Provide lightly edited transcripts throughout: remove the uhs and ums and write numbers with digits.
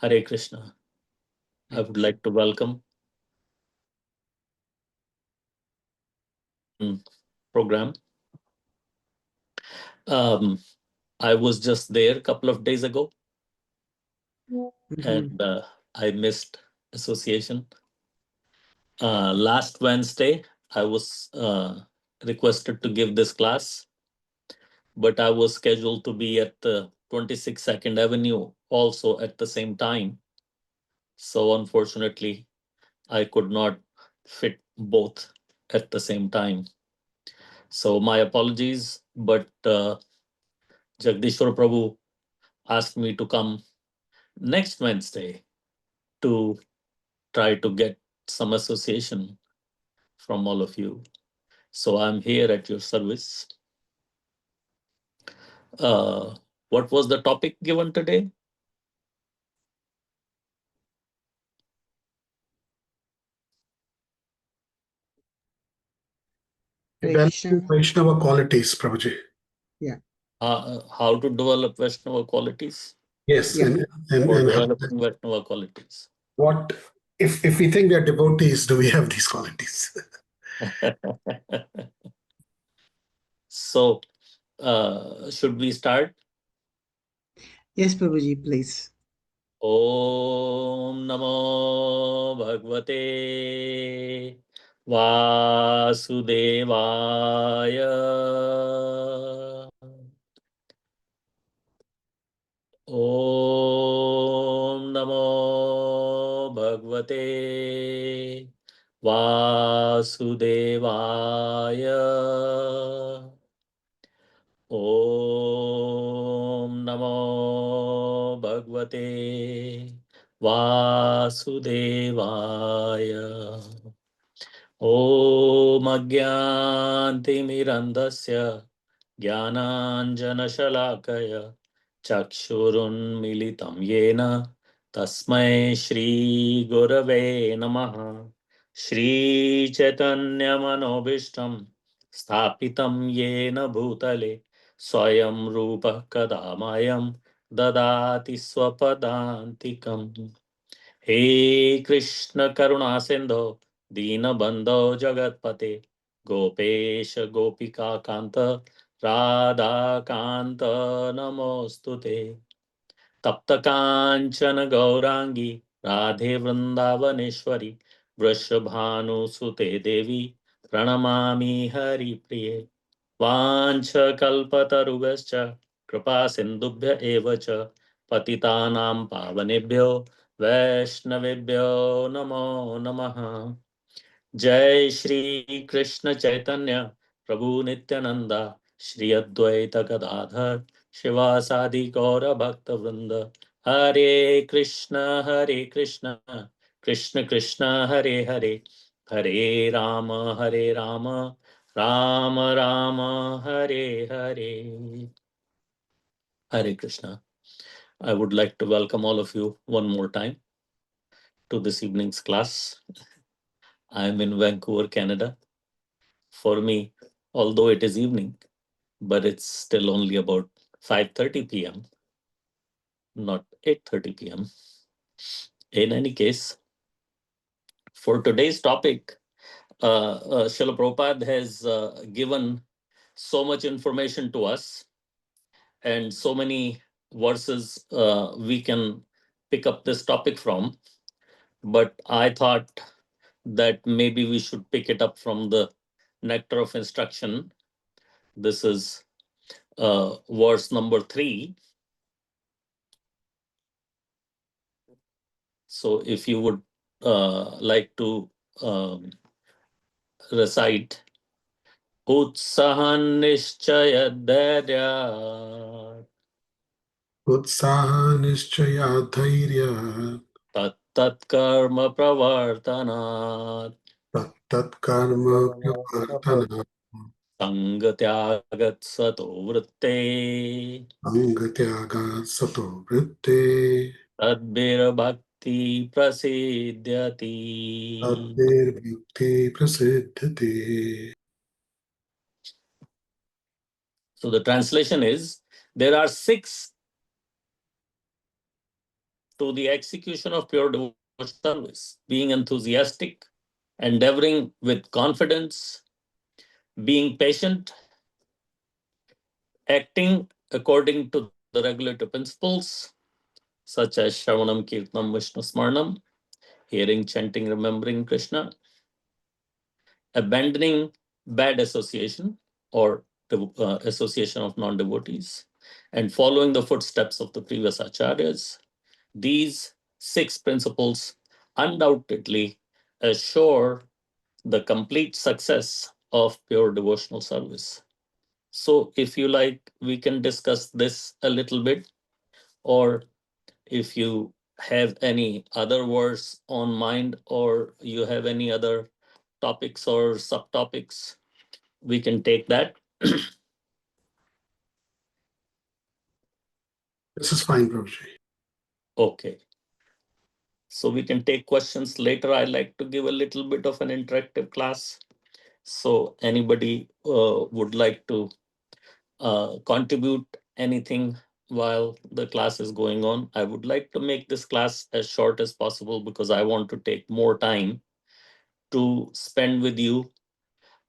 Hare Krishna. I would like to welcome program. Um, I was just there a couple of days ago, and I missed association. Last Wednesday, I was requested to give this class, but I was scheduled to be at the 26 Second Avenue also at the same time. So unfortunately, I could not fit both at the same time. So my apologies, but Jagdishwar Prabhu asked me to come next Wednesday to try to get some association from all of you. So I'm here at your service. What was the topic given today? Vaishnava qualities, Prabhuji. Yeah. How to develop Vaishnava qualities? Yes, Yeah. and developing Vaishnava qualities. what if we think we are devotees, do we have these qualities? So, should we start? Yes, Prabhuji, please. Om Namo Bhagavate Vasudevaya. Om Namo Bhagavate Vasudevaya. Om Namo Bhagavate Vasudevaya. Om Agyantimirandasya Jnananjanashalakaya Chakshurunmilitam Yena Tasmai Shri Gurave Namaha. Shri Chaitanya Manobishtam Sthapitam Yena Bhutale Swayam Rupa Kadamayam Dadati Swapadantikam. He Krishna Karuna Sindho Deenabandho Jagatpate Gopesha Gopika Kanta Radha Kanta Namostute Tapta Kanchana Gaurangi Radhe Vrindavaneshwari Vrishabhanu Sute Devi Pranamami Hari Priye Vancha Kalpatarubhascha Kripa Sindubhya Evacha Patitanam Pavanebhyo Vaishnavebhyo Namo Namaha. Jai Shri Krishna Chaitanya Prabhu Nityananda Shri Advaita Gadadhar Shivasadi Gaura Bhakta Vrinda. Hare Krishna Krishna Krishna Hare Hare Hare Rama Rama Rama Hare Hare. Hare Krishna. I would like to welcome all of you one more time to this evening's class. I am in Vancouver, Canada. For me, although it is evening, but it's still only about 5:30 p.m., not 8:30 p.m. In any case, for today's topic, Srila Prabhupada has given so much information to us and so many verses we can pick up this topic from. But I thought that maybe we should pick it up from the Nectar of Instruction. This is verse number 3. So if you would like to recite Utsahan Nishchaya Dhairya Utsaha Nishchaya Dhairya Tat Karma Pravartanat Tat Karma Pravartana Sangatyagat Sato Vritte Angatyaga Sato Vritte Tadbir Bhakti Prasidyati. Adver Bhakti Prasiddhati. So the translation is, there are 6 to the execution of pure devotional service, being enthusiastic, endeavoring with confidence, being patient, acting according to the regulative principles, such as Shravanam, Kirtanam, Vishnu Smarnam, hearing, chanting, remembering Krishna, abandoning bad association or association of non-devotees, and following the footsteps of the previous acharyas. These 6 principles undoubtedly assure the complete success of pure devotional service. So, if you like, we can discuss this a little bit, or if you have any other words on mind, or you have any other topics or subtopics, we can take that. This is fine, Prabhuji. Okay. So we can take questions later. I like to give a little bit of an interactive class. So anybody would like to contribute anything while the class is going on. I would like to make this class as short as possible because I want to take more time to spend with you,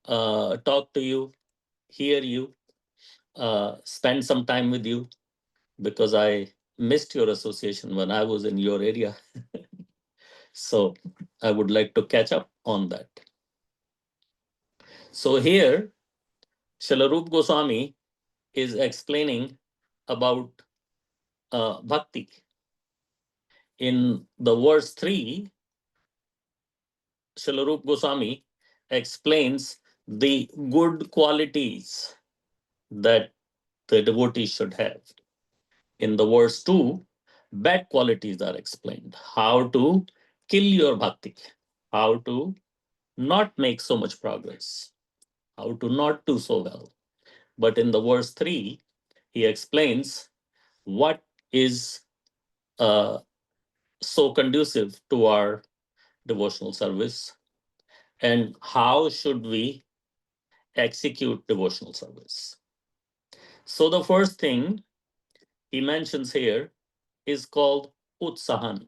talk to you, hear you, spend some time with you, because I missed your association when I was in your area. So I would like to catch up on that. So here, Shalarup Goswami is explaining about bhakti. In the verse 3, Shalarup Goswami explains the good qualities that the devotee should have. In the verse 2, bad qualities are explained. How to kill your bhakti, how to not make so much progress, how to not do so well. But in the verse 3, he explains what is so conducive to our devotional service and how should we execute devotional service. So the first thing he mentions here is called utsahan.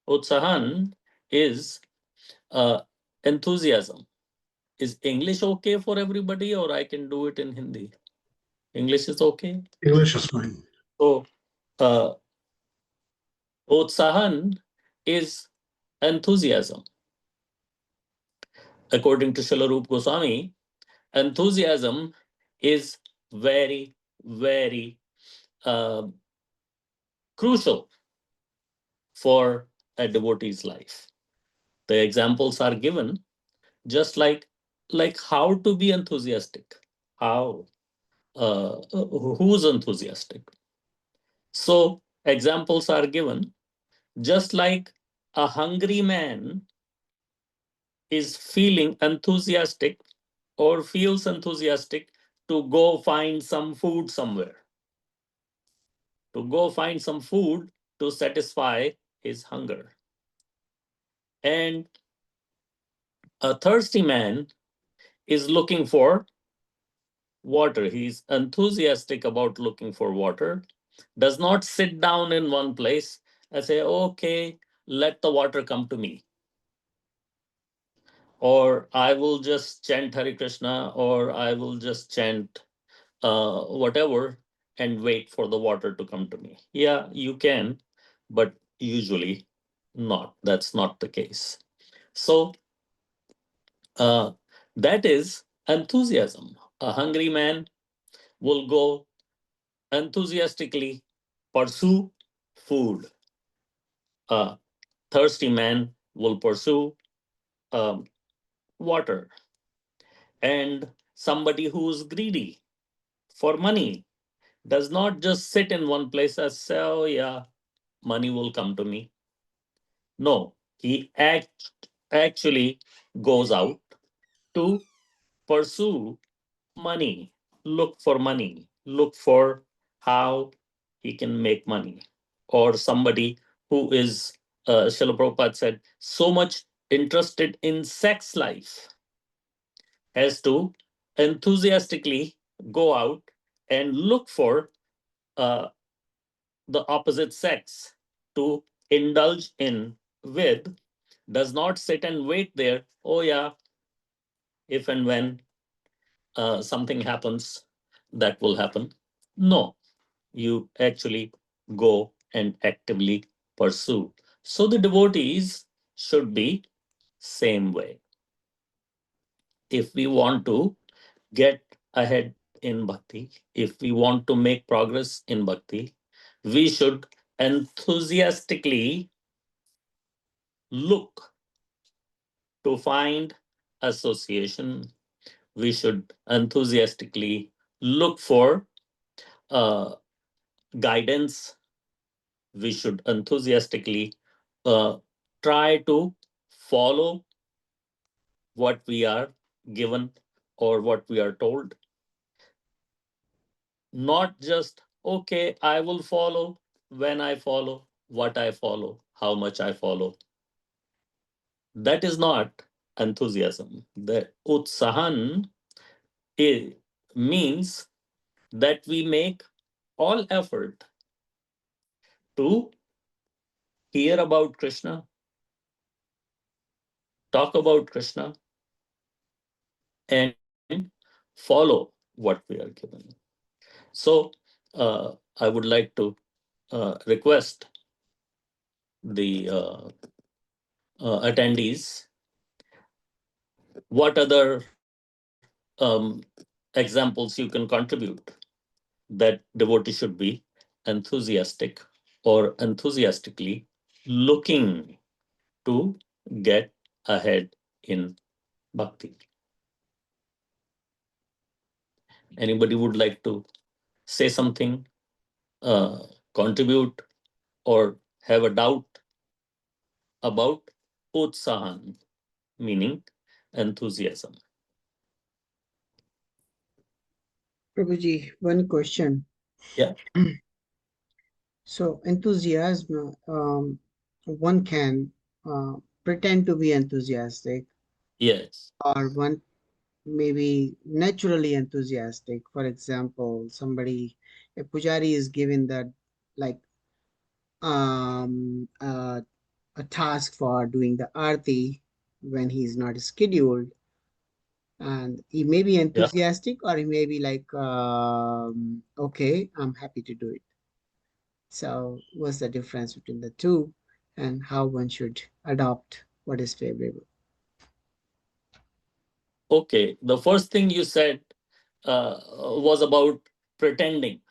Utsahan is enthusiasm. Is English okay for everybody, or I can do it in Hindi? English is okay? English is fine. So utsahan is enthusiasm. According to Shalarup Goswami, enthusiasm is very, very crucial for a devotee's life. The examples are given, just like how to be enthusiastic, how who's enthusiastic. So examples are given, just like a hungry man is feeling enthusiastic or feels enthusiastic to go find some food somewhere, to go find some food to satisfy his hunger. And a thirsty man is looking for water. He's enthusiastic about looking for water, does not sit down in one place and say, okay, let the water come to me. Or I will just chant Hare Krishna, or I will just chant whatever and wait for the water to come to me. Yeah, you can, but usually not. That's not the case. So that is enthusiasm. A hungry man will go enthusiastically pursue food. A thirsty man will pursue water. And somebody who's greedy for money does not just sit in one place and say, oh, yeah, money will come to me. No, he actually goes out to pursue money, look for how he can make money. Or somebody who is, Srila Prabhupada said, so much interested in sex life as to enthusiastically go out and look for the opposite sex to indulge in with does not sit and wait there. Oh, yeah, if and when something happens, that will happen. No, you actually go and actively pursue. So the devotees should be same way. If we want to get ahead in bhakti, if we want to make progress in bhakti, we should enthusiastically look to find association. We should enthusiastically look for uh, guidance. We should enthusiastically uh, try to follow what we are given or what we are told. Not just, okay, I will follow when I follow, what I follow, how much I follow. That is not enthusiasm. The utsahan means that we make all effort to hear about Krishna, talk about Krishna, and follow what we are given. So I would like to request the attendees, what other examples you can contribute that devotee should be enthusiastic or enthusiastically looking to get ahead in bhakti. Anybody would like to say something, contribute, or have a doubt about utsahan, meaning enthusiasm? Prabhuji, one question. Yeah. So enthusiasm, one can pretend to be enthusiastic, Yes. or one maybe naturally enthusiastic. For example, a pujari is given that, like, um, uh, a task for doing the arti when he's not scheduled, and he may be Yeah. enthusiastic, or he may be like, okay, I'm happy to do it. So what's the difference between the two, and how one should adopt what is favorable? Okay. The first thing you said was about pretending.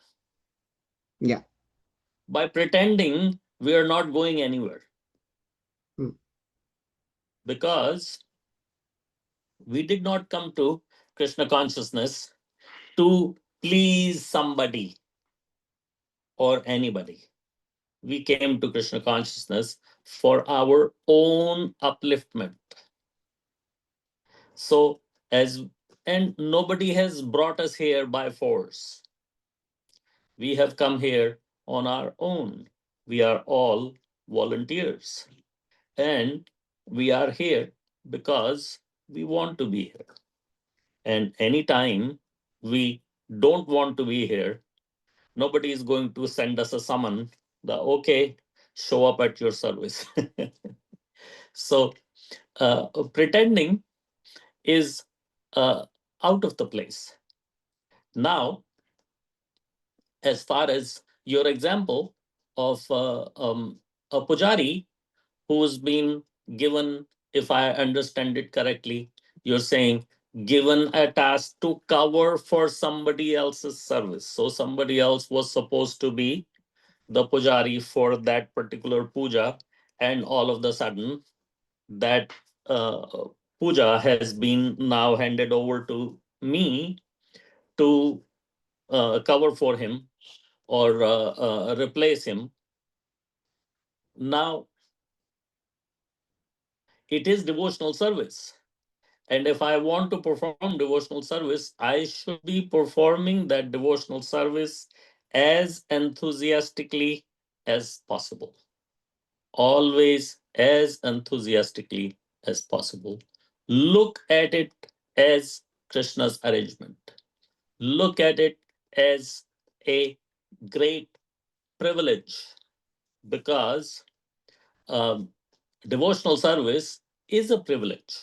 Yeah. By pretending, we are not going anywhere, Hmm. because we did not come to Krishna consciousness to please somebody or anybody. We came to Krishna consciousness for our own upliftment. So, and nobody has brought us here by force. We have come here on our own. We are all volunteers. And we are here because we want to be here. And anytime we don't want to be here, nobody is going to send us a summon, the okay, show up at your service. So pretending is out of the place. Now, as far as your example of a pujari who's been given, if I understand it correctly, you're saying given a task to cover for somebody else's service. So somebody else was supposed to be the pujari for that particular puja, and all of the sudden that puja has been now handed over to me to cover for him or replace him. Now it is devotional service. And if I want to perform devotional service, I should be performing that devotional service as enthusiastically as possible. Always as enthusiastically as possible. Look at it as Krishna's arrangement. Look at it as a great privilege because devotional service is a privilege.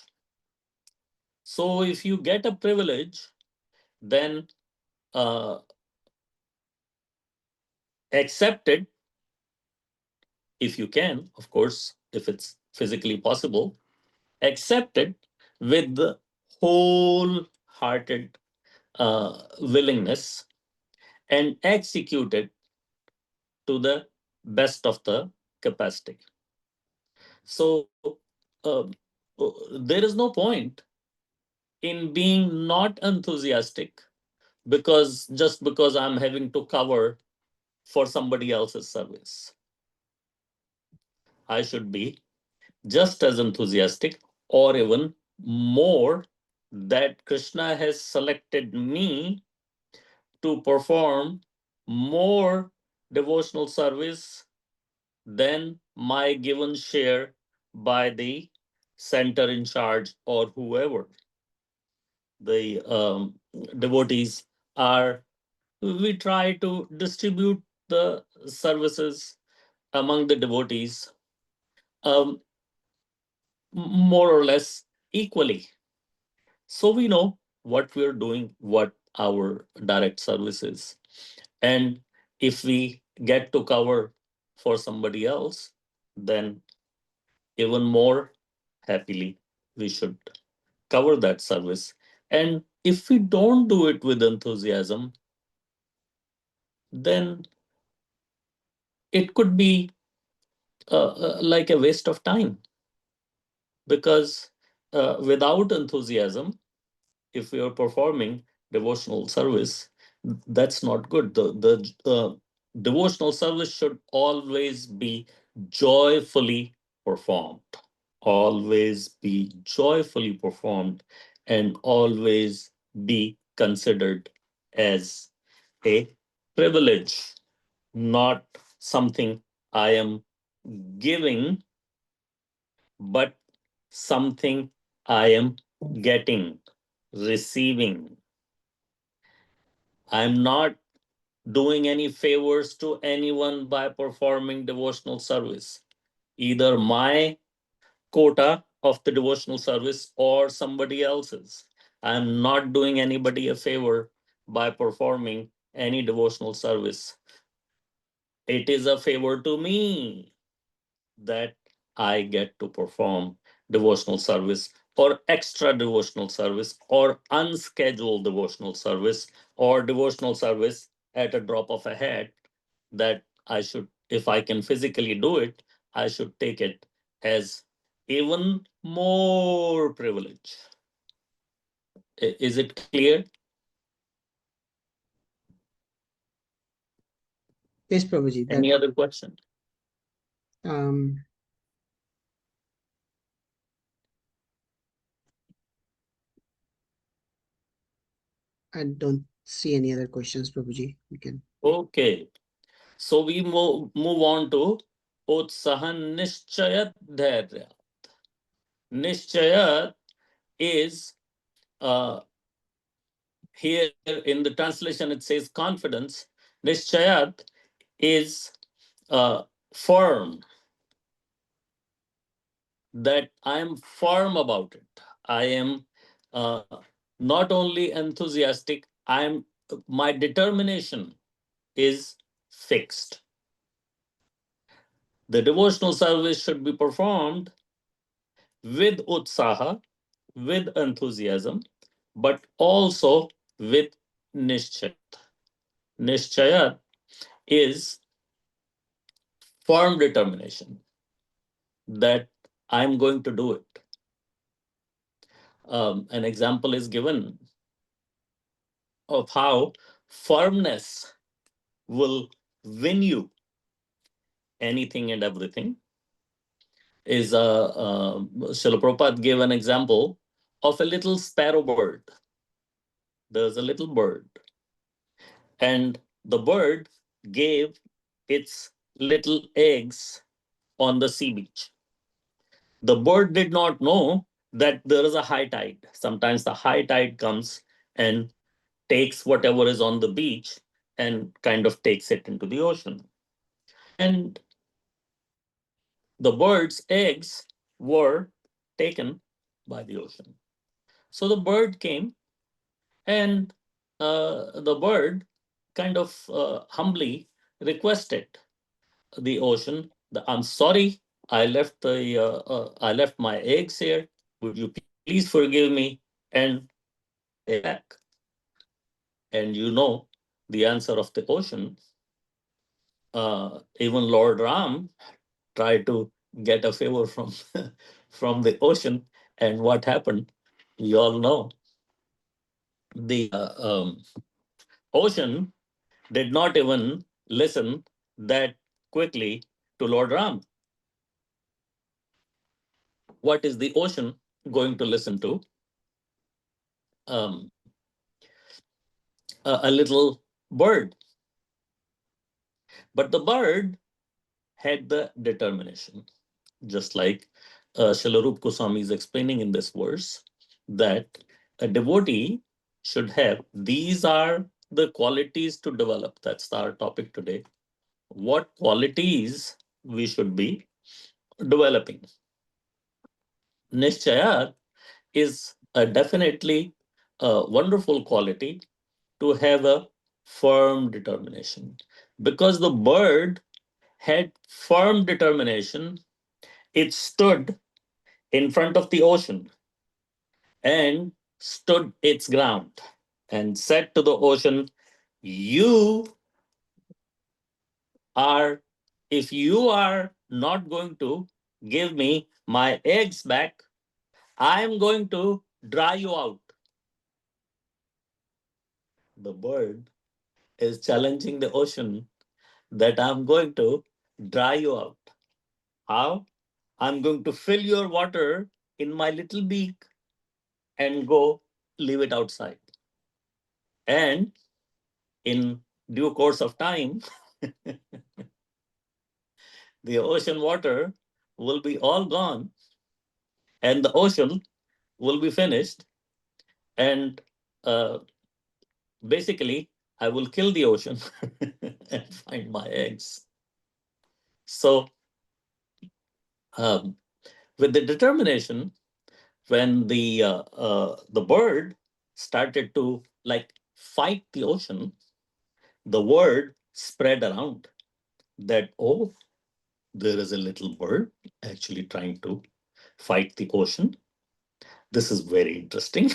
So if you get a privilege, then accept it if you can, of course, if it's physically possible. Accept it with the wholehearted willingness and execute it to the best of the capacity. So uh, there is no point in being not enthusiastic because I'm having to cover for somebody else's service. I should be just as enthusiastic or even more that Krishna has selected me to perform more devotional service than my given share by the center in charge or whoever the devotees are. We try to distribute the services among the devotees um, more or less equally. So we know what we're doing, what our direct service is. And if we get to cover for somebody else, then even more happily we should cover that service. And if we don't do it with enthusiasm, then it could be like a waste of time because without enthusiasm, if we are performing devotional service, that's not good. The devotional service should always be joyfully performed, always be joyfully performed, and always be considered as a privilege, not something I am giving, but something I am getting, receiving. I'm not doing any favors to anyone by performing devotional service, either my quota of the devotional service or somebody else's. I'm not doing anybody a favor by performing any devotional service. It is a favor to me that I get to perform devotional service or extra devotional service or unscheduled devotional service or devotional service at a drop of a hat that I should, if I can physically do it, I should take it as even more privilege. Is it clear? Yes, Prabhuji, that Any other question? um I don't see any other questions, Prabhuji. We can. Okay. So we move on to Utsahan Nishchayat Dharya. Nishchayat is here in the translation it says confidence. Nishchayat is firm, that I am firm about it. I am uh, not only enthusiastic, I am my determination is fixed. The devotional service should be performed with utsaha, with enthusiasm, but also with nishchayat. Nishchayat is firm determination that I'm going to do it. An example is given of how firmness will win you anything and everything. Is Srila Prabhupada gave an example of a little sparrow bird. There's a little bird, and the bird gave its little eggs on the sea beach. The bird did not know that there is a high tide. Sometimes the high tide comes and takes whatever is on the beach and kind of takes it into the ocean. And the bird's eggs were taken by the ocean. So the bird came, and the bird kind of humbly requested the ocean, I'm sorry, I left my eggs here. Would you please forgive me and take them back? And you know the answer of the ocean. Even Lord Ram tried to get a favor from from the ocean, and what happened? You all know the ocean did not even listen that quickly to Lord Ram. What is the ocean going to listen to? Um, a little bird. But the bird had the determination, just like Shilarup Goswami is explaining in this verse, that a devotee should have. These are the qualities to develop. That's our topic today. What qualities we should be developing? Nishchaya is definitely a wonderful quality to have a firm determination, because the bird had firm determination. It stood in front of the ocean and stood its ground and said to the ocean, You are, if you are not going to give me my eggs back, I am going to dry you out. The bird is challenging the ocean that I'm going to dry you out. How? I'm going to fill your water in my little beak and go leave it outside. And in due course of time, the ocean water will be all gone and the ocean will be finished. And uh, basically, I will kill the ocean and find my eggs. So, um, with the determination, when the bird started to like fight the ocean, the word spread around that, oh, there is a little bird actually trying to fight the ocean. This is very interesting.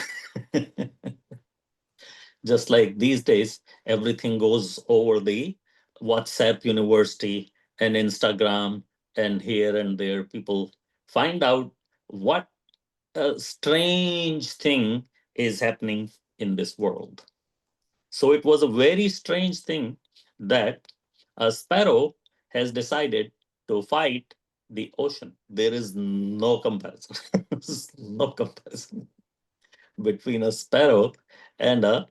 Just like these days, everything goes over the WhatsApp University and Instagram, and here and there, people find out what a strange thing is happening in this world. So it was a very strange thing that a sparrow has decided to fight the ocean. There is no comparison. No comparison between a sparrow and a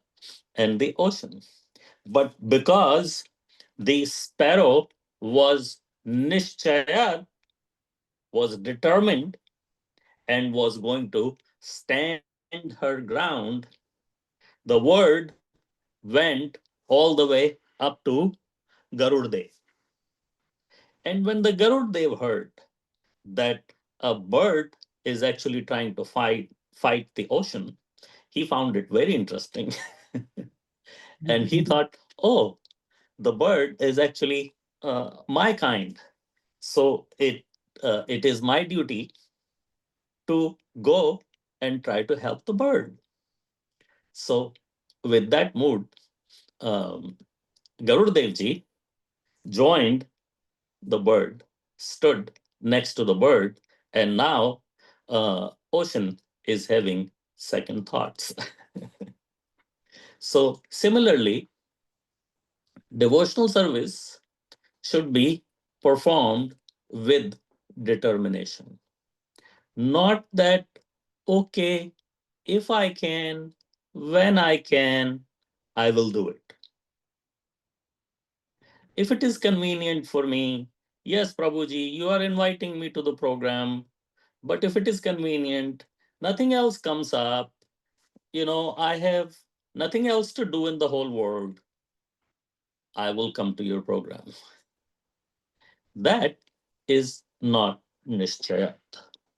and the ocean. But because the sparrow was nishchaya, was determined, and was going to stand her ground, the word went all the way up to Garuddev. And when the Garuddev heard that a bird is actually trying to fight the ocean, he found it very interesting. And he thought, oh, the bird is actually my kind. So it is my duty to go and try to help the bird. So with that mood, um, Garudadev ji joined the bird, stood next to the bird, and now ocean is having second thoughts. So similarly, devotional service should be performed with determination. Not that, okay, if I can, when I can, I will do it. If it is convenient for me, yes, Prabhuji, you are inviting me to the program. But if it is convenient, nothing else comes up, I have nothing else to do in the whole world, I will come to your program. That is not nishchayat.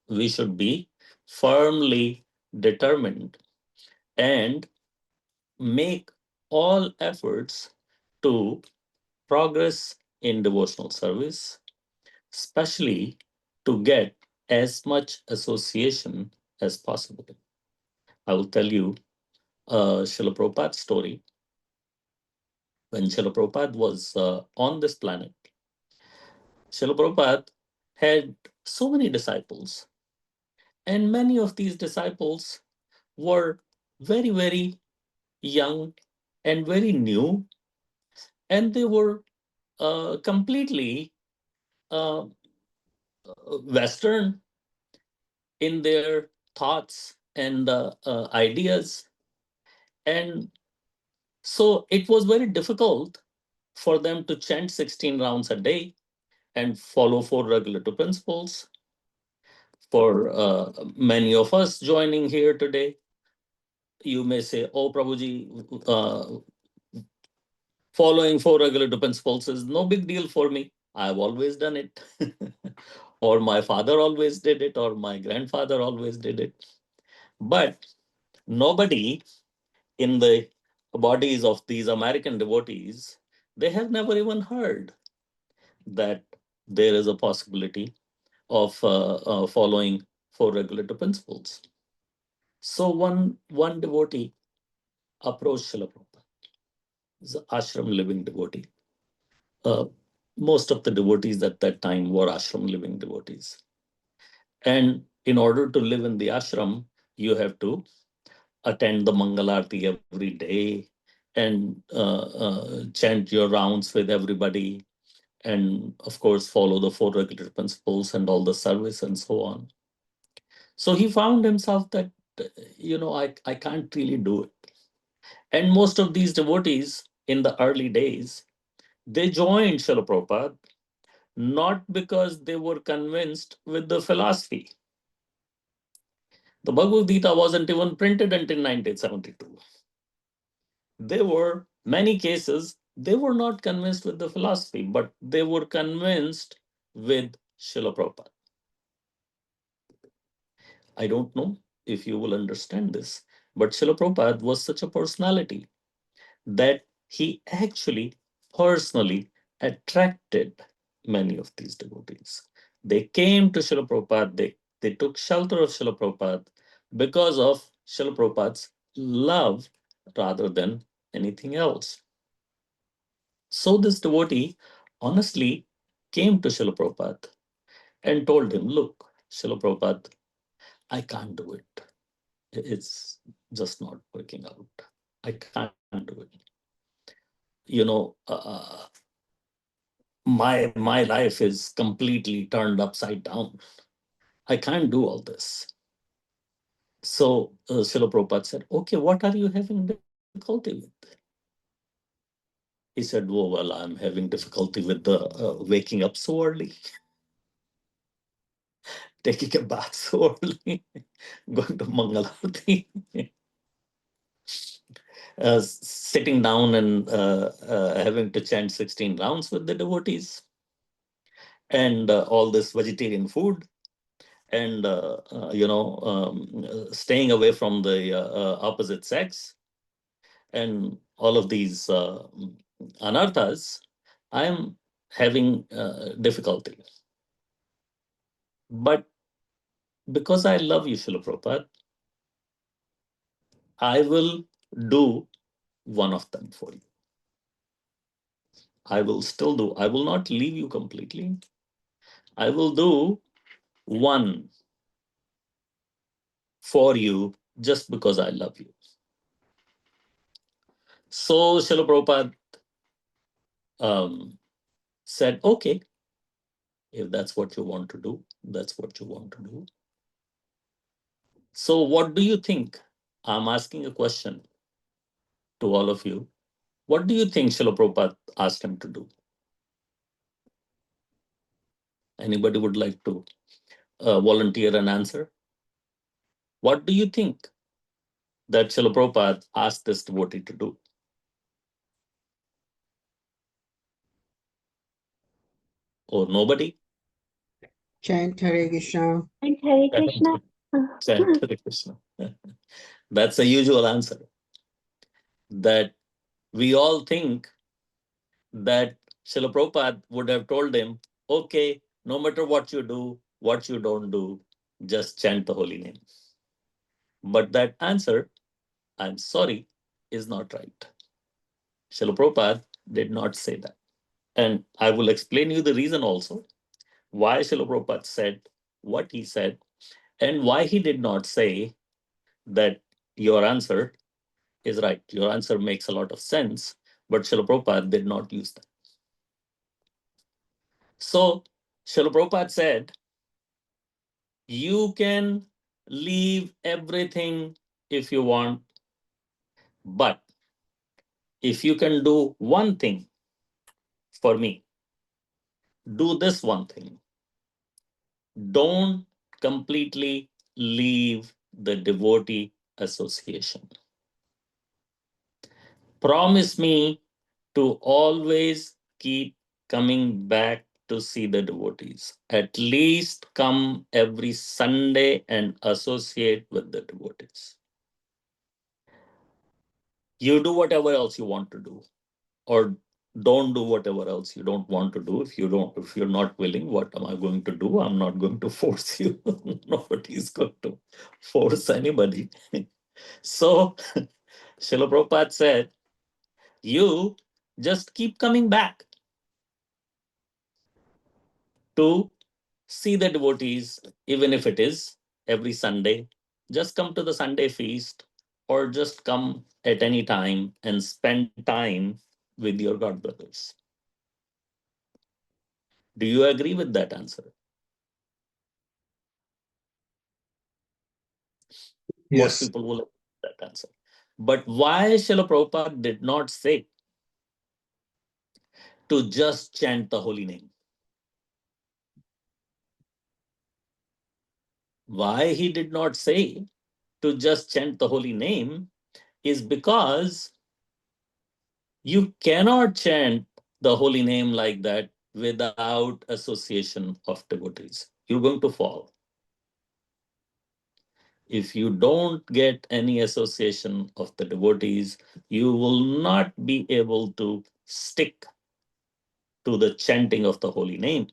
We should be firmly determined and make all efforts to progress in devotional service, especially to get as much association as possible. I will tell you a Srila Prabhupada story. When Srila Prabhupada was on this planet, Srila Prabhupada had so many disciples, and many of these disciples were very, very young and very new, and they were completely uh, Western in their thoughts and ideas. And so it was very difficult for them to chant 16 rounds a day and follow four regulative principles. For many of us joining here today, you may say, "Oh, Prabhuji, following four regulative principles is no big deal for me. I've always done it." Or my father always did it, or my grandfather always did it. But nobody in the bodies of these American devotees, they have never even heard that there is a possibility of following four regulative principles. So one devotee approached Srila Prabhupada. He's an ashram living devotee. Uh, most of the devotees at that time were ashram living devotees. And in order to live in the ashram, you have to attend the Mangalarti every day and chant your rounds with everybody. And of course, follow the four regulative principles and all the service and so on. So he found himself that, I can't really do it. And most of these devotees in the early days, they joined Srila Prabhupada not because they were convinced with the philosophy. The Bhagavad Gita wasn't even printed until 1972. There were many cases, they were not convinced with the philosophy, but they were convinced with Srila Prabhupada. I don't know if you will understand this, but Srila Prabhupada was such a personality that he actually personally attracted many of these devotees. They came to Srila Prabhupada, they took shelter of Srila Prabhupada because of Srila Prabhupada's love rather than anything else. So this devotee honestly came to Srila Prabhupada and told him, "Look, Srila Prabhupada, I can't do it. It's just not working out. I can't do it. You know, my life is completely turned upside down. I can't do all this." So Srila Prabhupada said, "Okay, what are you having difficulty with?" He said, "Oh, well, I'm having difficulty with the waking up so early, taking a bath so early, going to Mangalarti, sitting down and having to chant 16 rounds with the devotees, and all this vegetarian food, and staying away from the opposite sex, and all of these anarthas. I'm having difficulty. But because I love you, Srila Prabhupada, I will do one of them for you. I will still do. I will not leave you completely. I will do one for you just because I love you." So Srila Prabhupada said, "Okay, if that's what you want to do, that's what you want to do. So what do you think?" I'm asking a question to all of you. What do you think Srila Prabhupada asked him to do? Anybody would like to volunteer an answer? What do you think that Srila Prabhupada asked this devotee to do? Or nobody? Chant Hare Krishna. And Hare Krishna. Chant Hare Krishna. That's a usual answer. That we all think that Srila Prabhupada would have told him, okay, no matter what you do, what you don't do, just chant the holy name. But that answer, I'm sorry, is not right. Srila Prabhupada did not say that. And I will explain you the reason also why Srila Prabhupada said what he said and why he did not say that your answer is right. Your answer makes a lot of sense, but Srila Prabhupada did not use that. So Srila Prabhupada said, you can leave everything if you want, but if you can do one thing for me, do this one thing. Don't completely leave the devotee association. Promise me to always keep coming back to see the devotees. At least come every Sunday and associate with the devotees. You do whatever else you want to do, or don't do whatever else you don't want to do. If you're not willing, what am I going to do? I'm not going to force you. Nobody is going to force anybody. So Srila Prabhupada said, you just keep coming back to see the devotees, even if it is every Sunday. Just come to the Sunday feast, or just come at any time and spend time with your God brothers. Do you agree with that answer? Most Yes. people will agree with that answer. But why Srila Prabhupada did not say to just chant the holy name? Why he did not say to just chant the holy name is because you cannot chant the holy name like that without association of devotees. You're going to fall. If you don't get any association of the devotees, you will not be able to stick to the chanting of the holy name.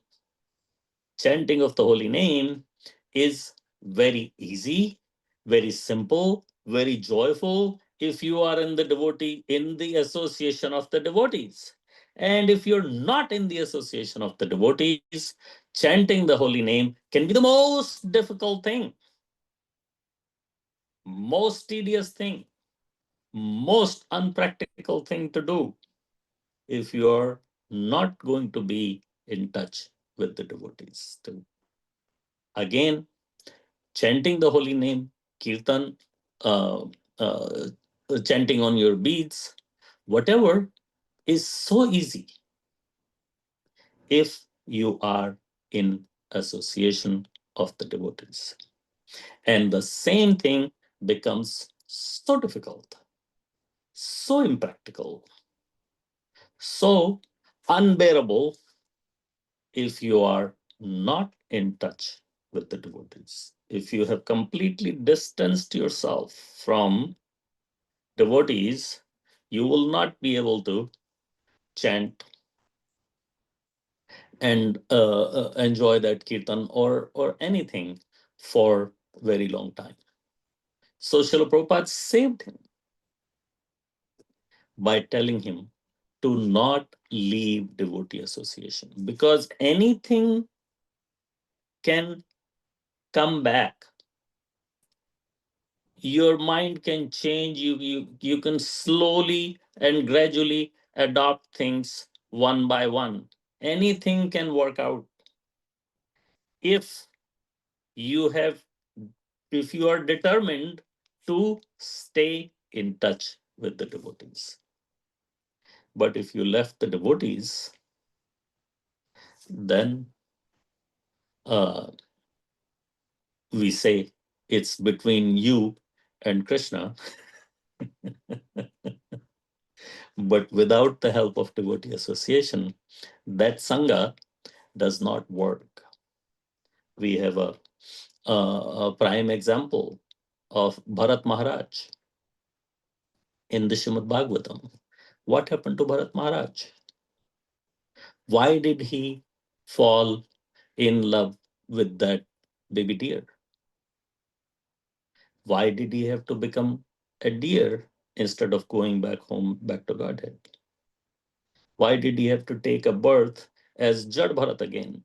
Chanting of the holy name is very easy, very simple, very joyful if you are in the association of the devotees. And if you're not in the association of the devotees, chanting the holy name can be the most difficult thing, most tedious thing, most unpractical thing to do if you're not going to be in touch with the devotees too. Again, chanting the holy name, kirtan, uh, uh, chanting on your beads, whatever, is so easy if you are in association of the devotees. And the same thing becomes so difficult, so impractical, so unbearable if you are not in touch with the devotees. If you have completely distanced yourself from devotees, you will not be able to chant and enjoy that kirtan or anything for very long time. So Srila Prabhupada saved him by telling him to not leave devotee association, because anything can come back. Your mind can change. You can slowly and gradually adopt things one by one. Anything can work out if you have if you are determined to stay in touch with the devotees. But if you left the devotees, then we say it's between you and Krishna. But without the help of devotee association, that Sangha does not work. We have a prime example of Bharat Maharaj in the Srimad Bhagavatam. What happened to Bharat Maharaj? Why did he fall in love with that baby deer? Why did he have to become a deer instead of going back home, back to Godhead? Why did he have to take a birth as Jad Bharat again?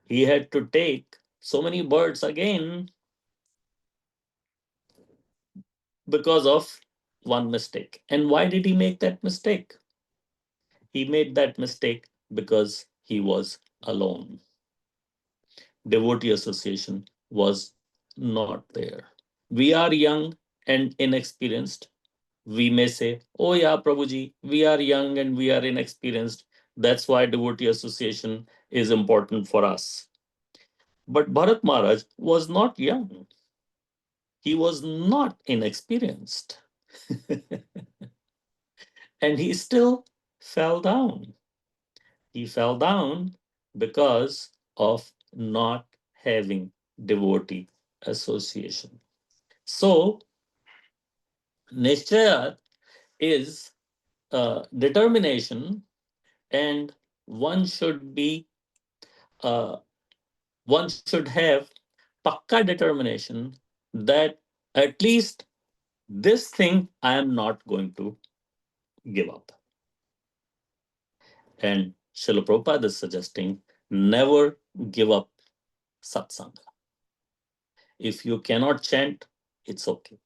He had to take so many births again because of one mistake. And why did he make that mistake? He made that mistake because he was alone. Devotee association was not there. We are young and inexperienced. We may say, oh yeah, Prabhuji, we are young and we are inexperienced. That's why devotee association is important for us. But Bharat Maharaj was not young. He was not inexperienced. And he still fell down. He fell down because of not having devotee association. So, Nishchaya is determination, and one should be one should have pakka determination that at least this thing I am not going to give up. And Srila Prabhupada is suggesting never give up satsanga. If you cannot chant, it's okay.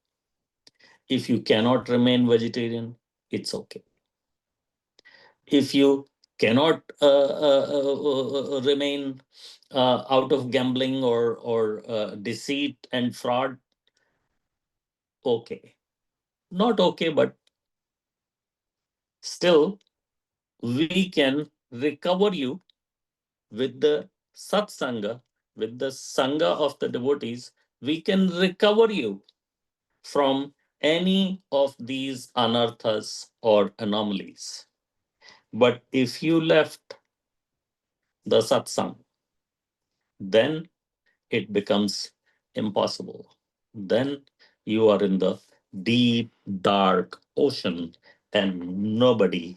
If you cannot remain vegetarian, it's okay. If you cannot remain out of gambling or deceit and fraud, okay. Not okay, but still we can recover you with the satsanga, with the sangha of the devotees. We can recover you from any of these anarthas or anomalies. But if you left the satsang, then it becomes impossible. Then you are in the deep, dark ocean and nobody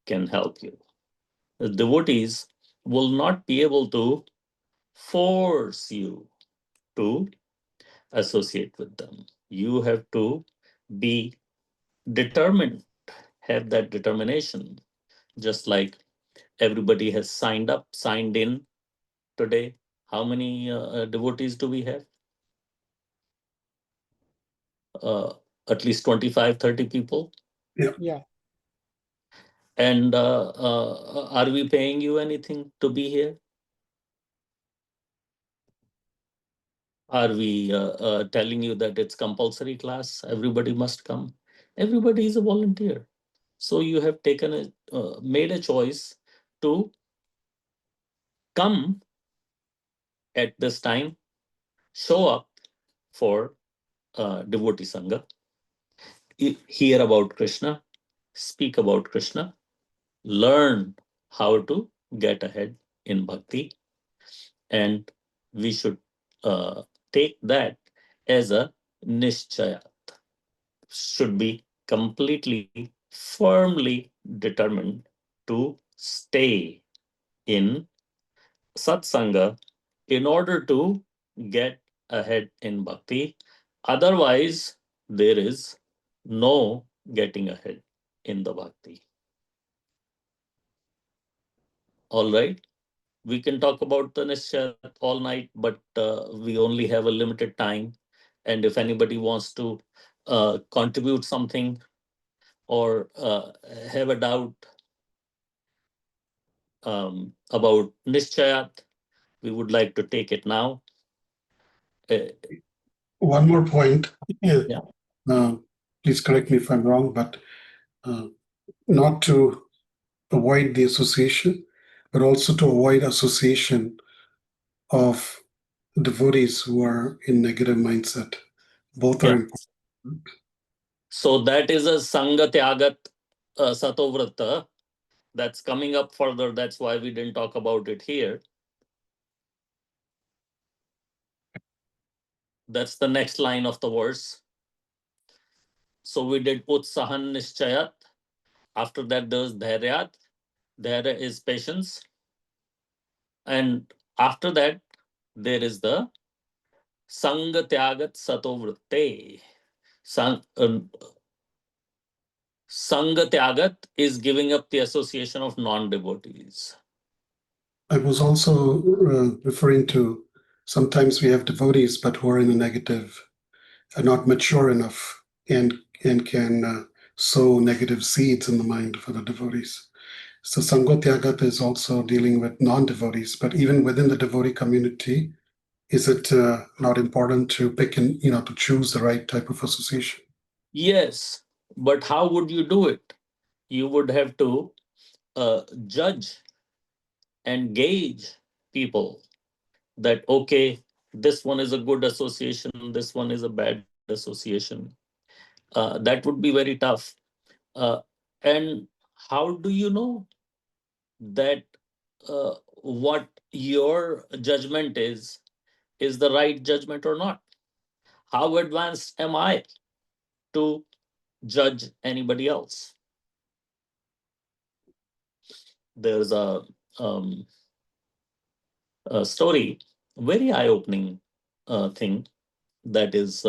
can help you. The devotees will not be able to force you to associate with them. You have to be determined, have that determination, just like everybody has signed in today. How many devotees do we have? uh, at least 25, 30 people. Yeah. And are we paying you anything to be here? Are we telling you that it's compulsory class? Everybody must come. Everybody is a volunteer. So you have made a choice to come at this time, show up for devotee sangha, hear about Krishna, speak about Krishna, learn how to get ahead in bhakti, and we should take that as a nishchaya, should be completely firmly determined to stay in satsanga in order to get ahead in bhakti. Otherwise, there is no getting ahead in the bhakti. All right. We can talk about the Nishchat all night, but we only have a limited time. And if anybody wants to contribute something or have a doubt about Nishchayat, we would like to take it now. One more point. Yeah. Please correct me if I'm wrong, but not to avoid the association, but also to avoid association of devotees who are in negative mindset. Both are important. So that is a Sanga Tyagat Satovrata. That's coming up further. That's why we didn't talk about it here. That's the next line of the verse. So we did Utsahan Nishchayat. After that, there's Dhairyat. Dhairya is patience. And after that, there is the Sanga Tyagat Satovritte. Sanga Tyagat is giving up the association of non-devotees. I was also referring to sometimes we have devotees, but who are in a negative, are not mature enough, and can sow negative seeds in the mind for the devotees. So Sangotyagat is also dealing with non-devotees, but even within the devotee community, is it not important to pick and to choose the right type of association? Yes, but how would you do it? You would have to judge and gauge people that, okay, this one is a good association, this one is a bad association. That would be very tough. And how do you know that what your judgment is the right judgment or not? How advanced am I to judge anybody else? There's um, a story, very eye-opening thing that is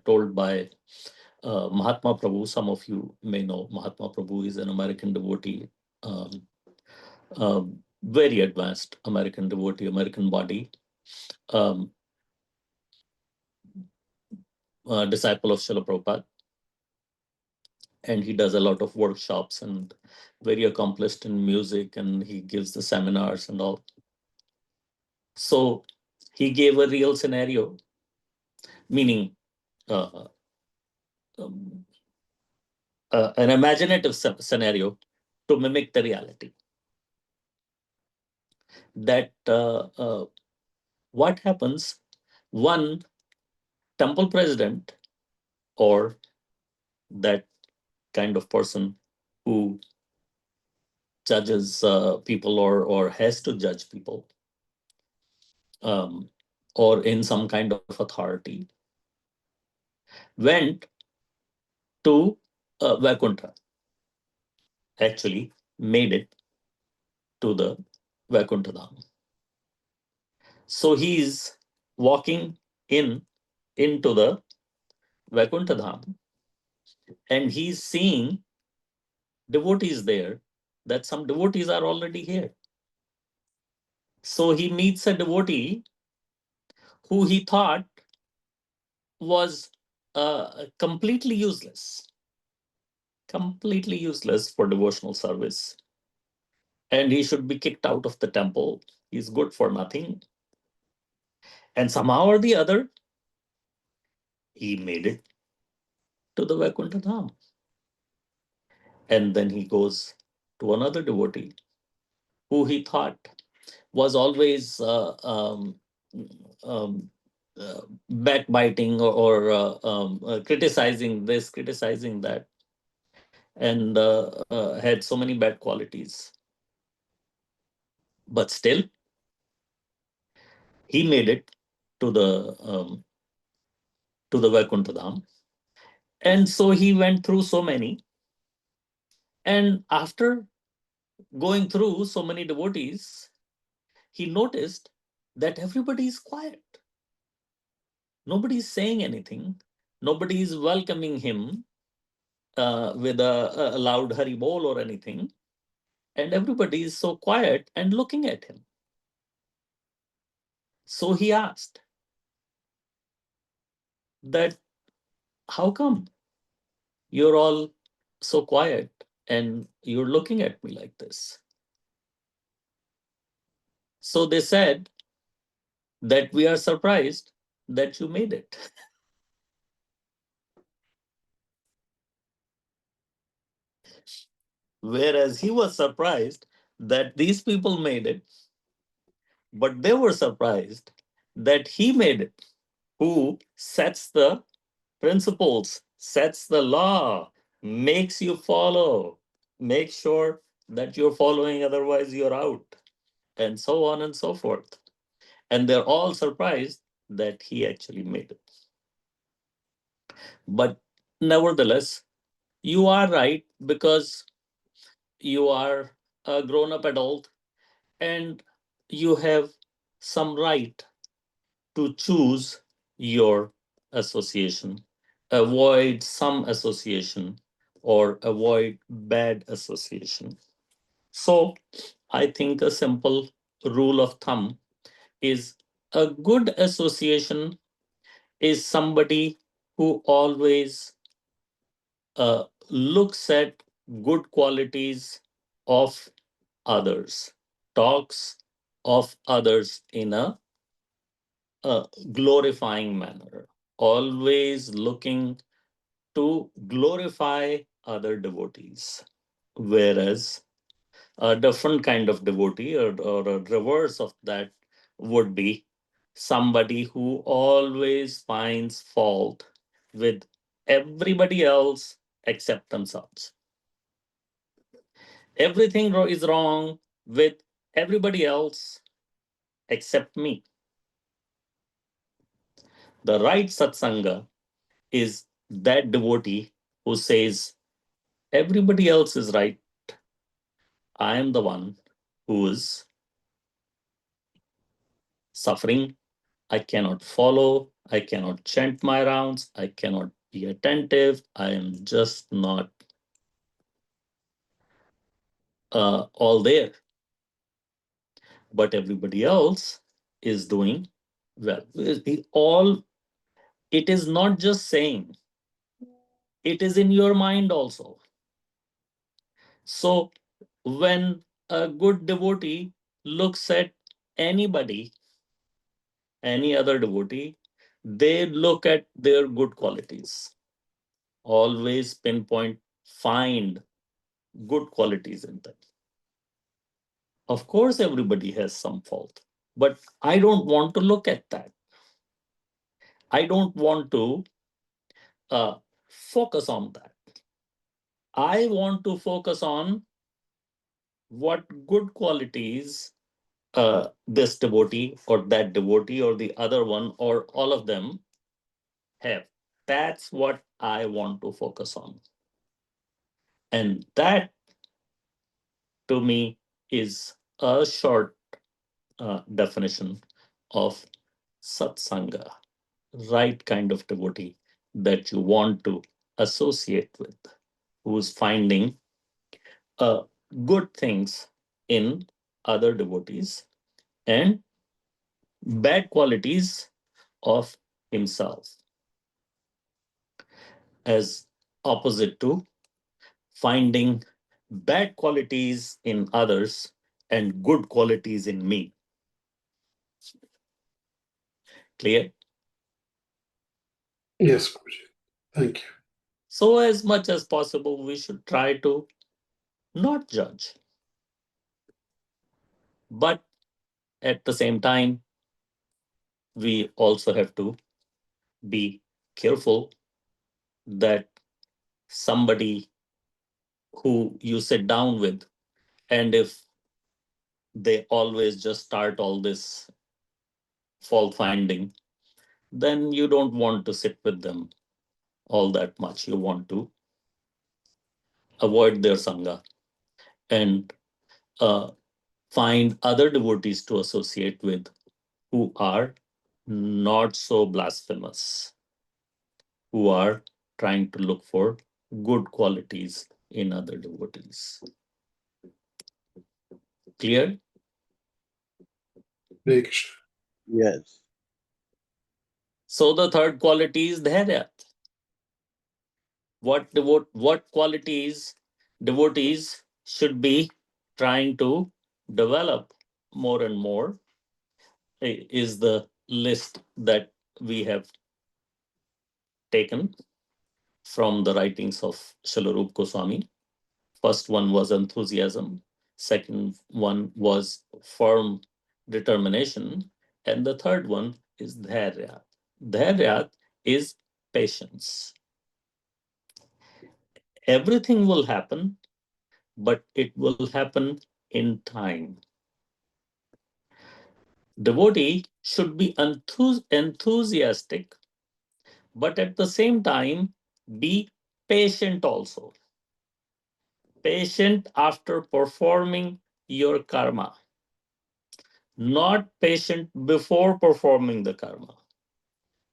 told by Mahatma Prabhu. Some of you may know Mahatma Prabhu is an American devotee, um, very advanced American devotee, American body, um, disciple of Srila Prabhupada. And he does a lot of workshops and very accomplished in music, and he gives the seminars and all. So he gave a real scenario, meaning uh, um, an imaginative scenario to mimic the reality. That what happens, one temple president or that kind of person who judges people or has to judge people, um, or in some kind of authority, went to Vaikuntha, actually made it to the Vaikuntha Dham. So he's walking into the Vaikuntha Dham, and he's seeing devotees there, that some devotees are already here. So he meets a devotee who he thought was completely useless for devotional service, and he should be kicked out of the temple. He's good for nothing. And somehow or the other, he made it to the Vaikuntha Dham. And then he goes to another devotee who he thought was always um, uh, backbiting or criticizing this, criticizing that, and had so many bad qualities. But still, he made it to the Vaikuntha Dham. And so he went through so many. And after going through so many devotees, he noticed that everybody is quiet. Nobody is saying anything. Nobody is welcoming him with a loud Hari Bol or anything. And everybody is so quiet and looking at him. So he asked that, how come you're all so quiet and you're looking at me like this? So they said that we are surprised that you made it. Whereas he was surprised that these people made it, but they were surprised that he made it, who sets the principles, sets the law, makes you follow, make sure that you're following, otherwise you're out, and so on and so forth. And they're all surprised that he actually made it. But nevertheless, you are right, because you are a grown up adult and you have some right to choose your association, avoid some association, or avoid bad association. So, I think a simple rule of thumb is a good association is somebody who always looks at good qualities of others, talks of others in a glorifying manner, always looking to glorify other devotees. Whereas a different kind of devotee, or a reverse of that, would be somebody who always finds fault with everybody else except themselves. Everything is wrong with everybody else except me. The right satsanga is that devotee who says, everybody else is right. I am the one who is suffering. I cannot follow. I cannot chant my rounds. I cannot be attentive. I am just not all there. But everybody else is doing well. It is not just saying, it is in your mind also. So when a good devotee looks at anybody, any other devotee, they look at their good qualities. Always pinpoint, find good qualities in them. Of course, everybody has some fault, but I don't want to look at that. I don't want to focus on that. I want to focus on what good qualities this devotee or that devotee or the other one or all of them have. That's what I want to focus on. And that, to me, is a short definition of satsanga, right kind of devotee that you want to associate with, who's finding uh, good things in other devotees and bad qualities of himself, as opposite to finding bad qualities in others and good qualities in me. Clear? Yes, Guruji. Thank you. So, as much as possible, we should try to not judge, but at the same time, we also have to be careful that somebody who you sit down with, and if they always just start all this fault finding, then you don't want to sit with them all that much. You want to avoid their sangha and uh, find other devotees to associate with who are not so blasphemous, who are trying to look for good qualities in other devotees. Clear? Hare Krishna. Yes. So the third quality is dhairya. What qualities devotees should be trying to develop more and more is the list that we have taken from the writings of Shalarup Goswami. First one was enthusiasm, second one was firm determination, and the third one is dhairya. Dhairya is patience. Everything will happen, but it will happen in time. Devotee should be enthusiastic, but at the same time, be patient also. Patient after performing your karma, not patient before performing the karma.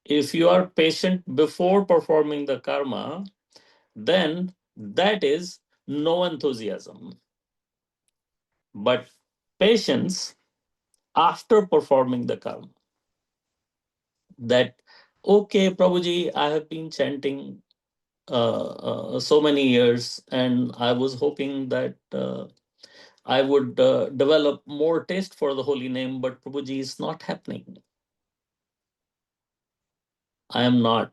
If you are patient before performing the karma, then that is no enthusiasm. But patience after performing the karma, that, okay, Prabhuji, I have been chanting so many years, and I was hoping that I would develop more taste for the holy name, but Prabhuji, is not happening. I am not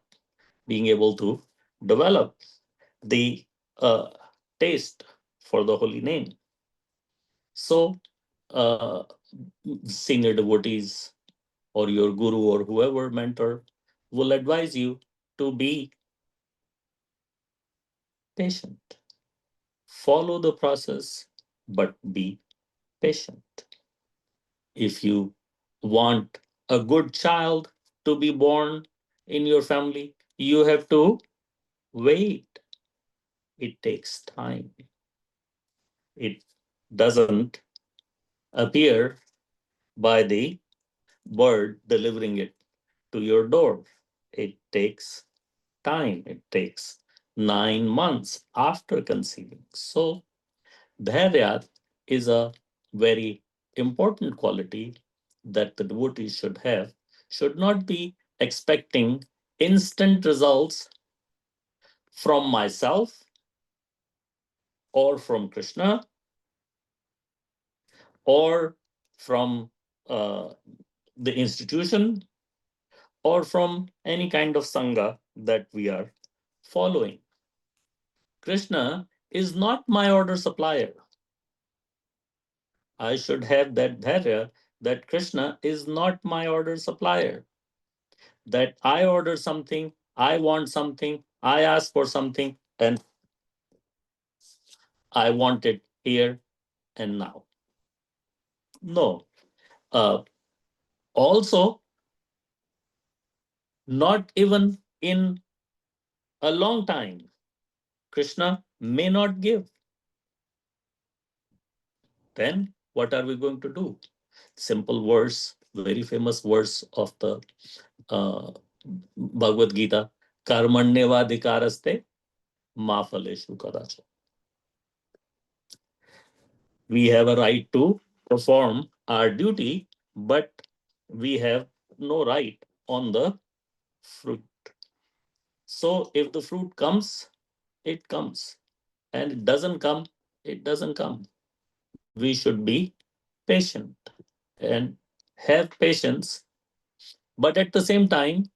being able to develop the uh, taste for the holy name. So, uh, senior devotees or your guru or whoever mentor will advise you to be patient. Follow the process, but be patient. If you want a good child to be born in your family, you have to wait. It takes time. It doesn't appear by the bird delivering it to your door. It takes time. It takes 9 months after conceiving. So, dhairya is a very important quality that the devotee should have, should not be expecting instant results from myself or from Krishna or from uh, the institution or from any kind of sangha that we are following. Krishna is not my order supplier. I should have that dhairya that Krishna is not my order supplier. That I order something, I want something, I ask for something, and I want it here and now. No. Also, not even in a long time, Krishna may not give. Then what are we going to do? Simple verse, very famous verse of the uh, Bhagavad Gita, Karmanyavadhikaraste ma phaleshu kadacha. We have a right to perform our duty, but we have no right on the fruit. So if the fruit comes, it comes. And it doesn't come, it doesn't come. We should be patient and have patience, but at the same time,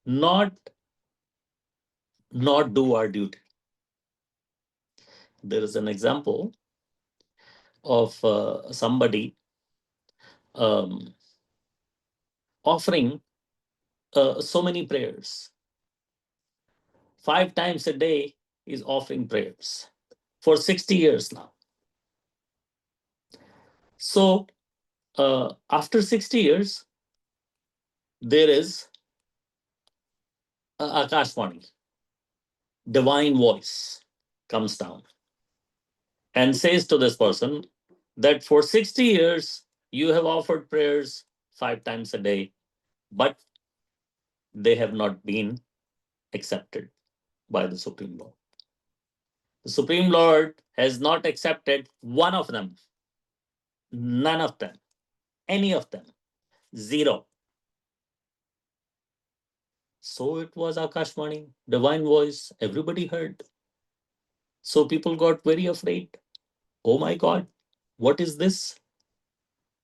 not do our duty. There is an example of somebody um, offering so many prayers. 5 times a day is offering prayers for 60 years now. So after 60 years, there is Akashvani, divine voice comes down and says to this person that for 60 years you have offered prayers 5 times a day, but they have not been accepted by the Supreme Lord. The Supreme Lord has not accepted one of them, none of them, any of them, zero. So it was Akashvani, divine voice, everybody heard. So people got very afraid. Oh my God, what is this?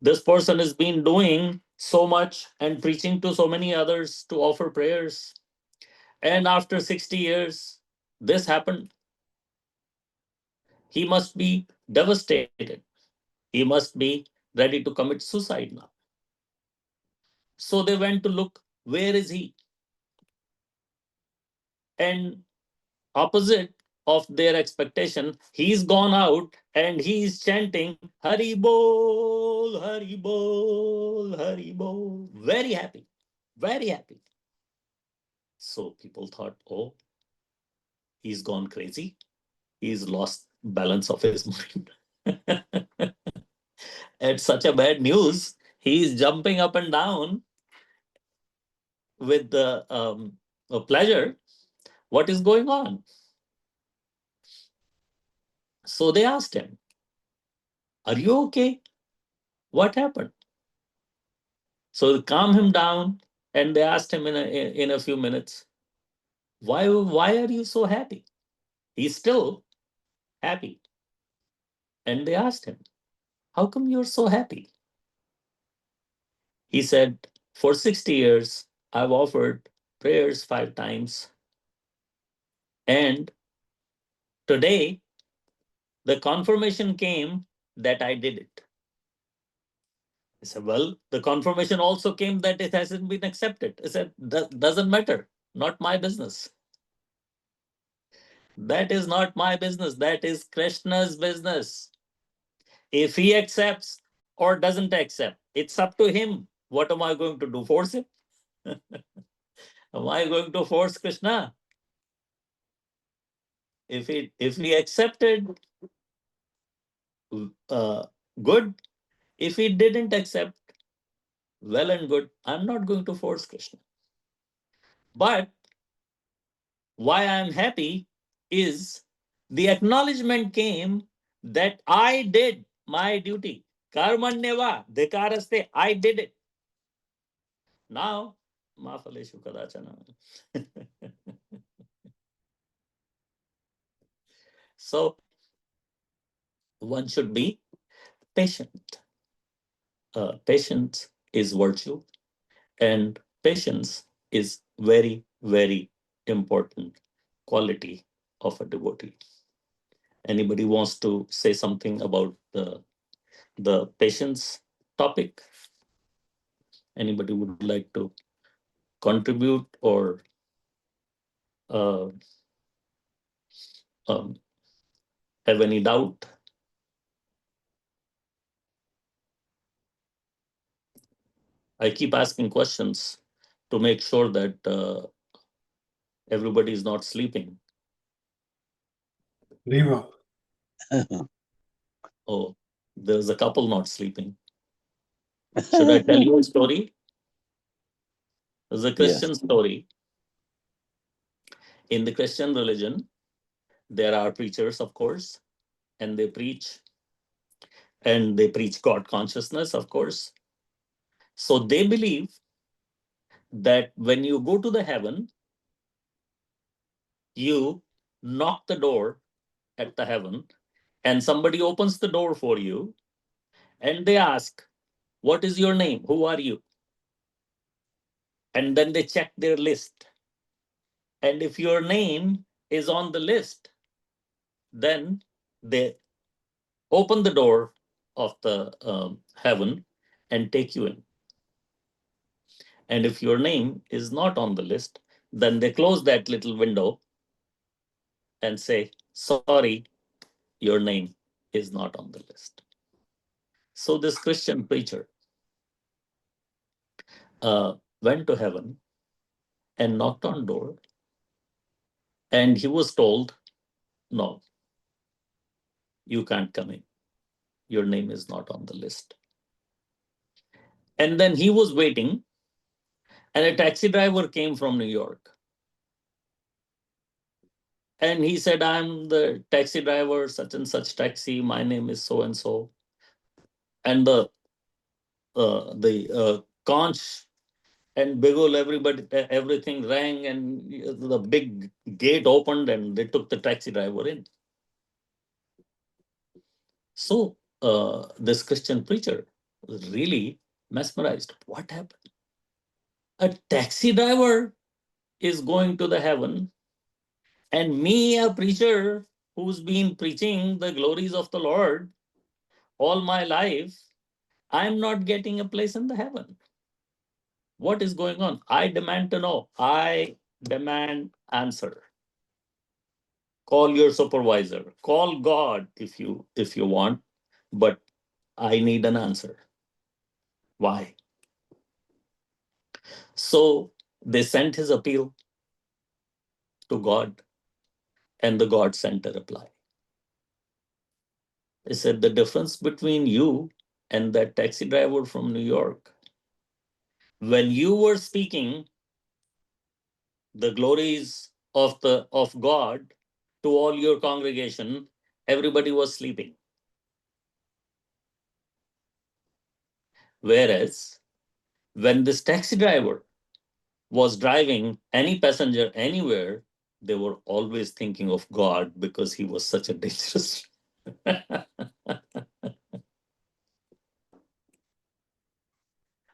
This person has been doing so much and preaching to so many others to offer prayers. And after 60 years, this happened. He must be devastated. He must be ready to commit suicide now. So they went to look, where is he? And opposite, of their expectation, he's gone out and he's chanting Hari Bol, Hari Bol, Hari Bol. Very happy, very happy. So people thought, oh, he's gone crazy. He's lost balance of his mind. At such a bad news, he's jumping up and down with the pleasure. What is going on? So they asked him, are you okay? What happened? So they calm him down and they asked him in a few minutes, why are you so happy? He's still happy. And they asked him, how come you're so happy? He said, for 60 years, I've offered prayers 5 times. And today, the confirmation came that I did it. I said, well, the confirmation also came that it hasn't been accepted. I said, that doesn't matter. Not my business. That is not my business. That is Krishna's business. If he accepts or doesn't accept, it's up to him. What am I going to do? Force him? Am I going to force Krishna? If he accepted, good. If he didn't accept, well and good. I'm not going to force Krishna. But why I'm happy is the acknowledgement came that I did my duty. Karmanyava dhikaraste. I did it. Now, mafaleshu kadachana. So one should be patient. Patience is virtue, and patience is very, very important quality of a devotee. Anybody wants to say something about the patience topic? Anybody would like to contribute or uh, um, have any doubt? I keep asking questions to make sure that everybody is not sleeping. Deva. Oh, there's a couple not sleeping. Should I tell you a story? There's a Christian story. In the Christian religion, there are preachers, of course, and they preach God consciousness, of course. So they believe that when you go to the heaven, you knock the door at the heaven and somebody opens the door for you and they ask, what is your name? Who are you? And then they check their list. And if your name is on the list, then they open the door of the heaven and take you in. And if your name is not on the list, then they close that little window and say, sorry, your name is not on the list. So this Christian preacher went to heaven and knocked on door, and he was told, no, you can't come in. Your name is not on the list. And then he was waiting, and a taxi driver came from New York. And he said, I'm the taxi driver, such and such taxi. My name is so and so. And the conch and Bigol, everything rang, and the big gate opened, and they took the taxi driver in. So this Christian preacher was really mesmerized. What happened? A taxi driver is going to the heaven, and me, a preacher who's been preaching the glories of the Lord all my life, I'm not getting a place in the heaven. What is going on? I demand to know. I demand answer. call your supervisor, call God if you want, but I need an answer. Why? So they sent his appeal to God, and the God sent a reply. They said, the difference between you and that taxi driver from New York, when you were speaking the glories of God to all your congregation, everybody was sleeping. Whereas when this taxi driver was driving any passenger anywhere, they were always thinking of God because he was such a dangerous.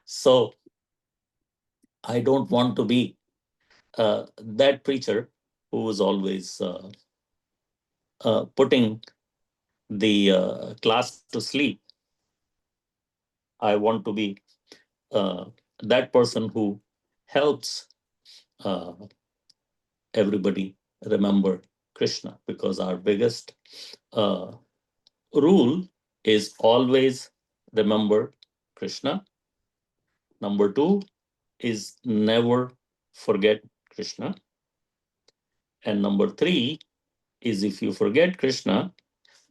So I don't want to be that preacher who was always putting the class to sleep. I want to be uh, that person who helps uh, everybody remember Krishna, because our biggest uh, rule is always remember Krishna. Number two is never forget Krishna. And number three is if you forget Krishna,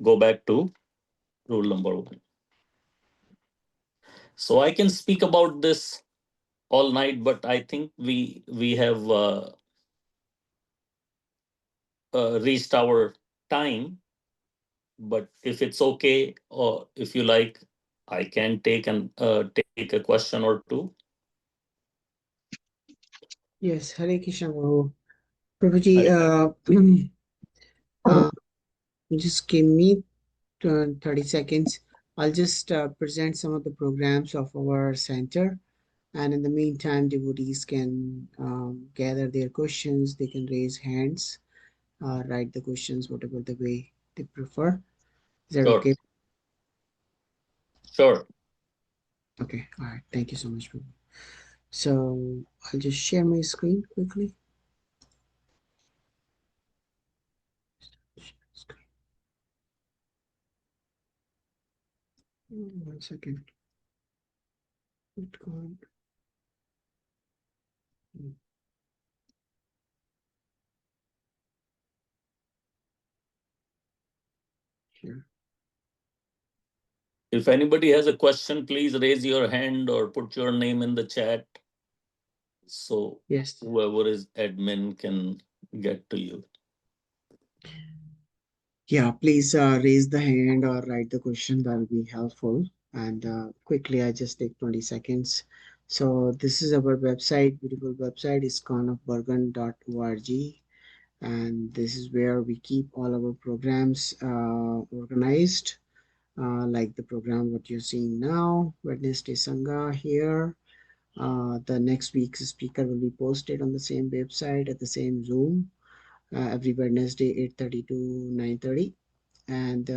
go back to rule number one. So I can speak about this all night, but I think we have reached our time. But if it's okay, or if you like, I can take a question or two. Yes, Hare Krishna Prabhu. Prabhuji, Hare uh, just give me 30 seconds. I'll just present some of the programs of our center. And in the meantime, devotees can gather their questions. They can raise hands, write the questions, whatever the way they prefer. Is that Sure, okay? sure. Okay. All right. Thank you so much, Prabhu. So I'll just share my screen quickly. One second. Bitcoin. Here. If anybody has a question, please raise your hand or put your name in the chat, so Yes. whoever is admin can get to you. Yeah, please raise the hand or write the question. That will be helpful. And quickly, I just take 20 seconds. So this is our website, beautiful website, iskonofbergen.org. And this is where we keep all our programs organized, like the program what you're seeing now, Wednesday Sangha here. The next week's speaker will be posted on the same website at the same Zoom every Wednesday, 8:30 to 9:30. And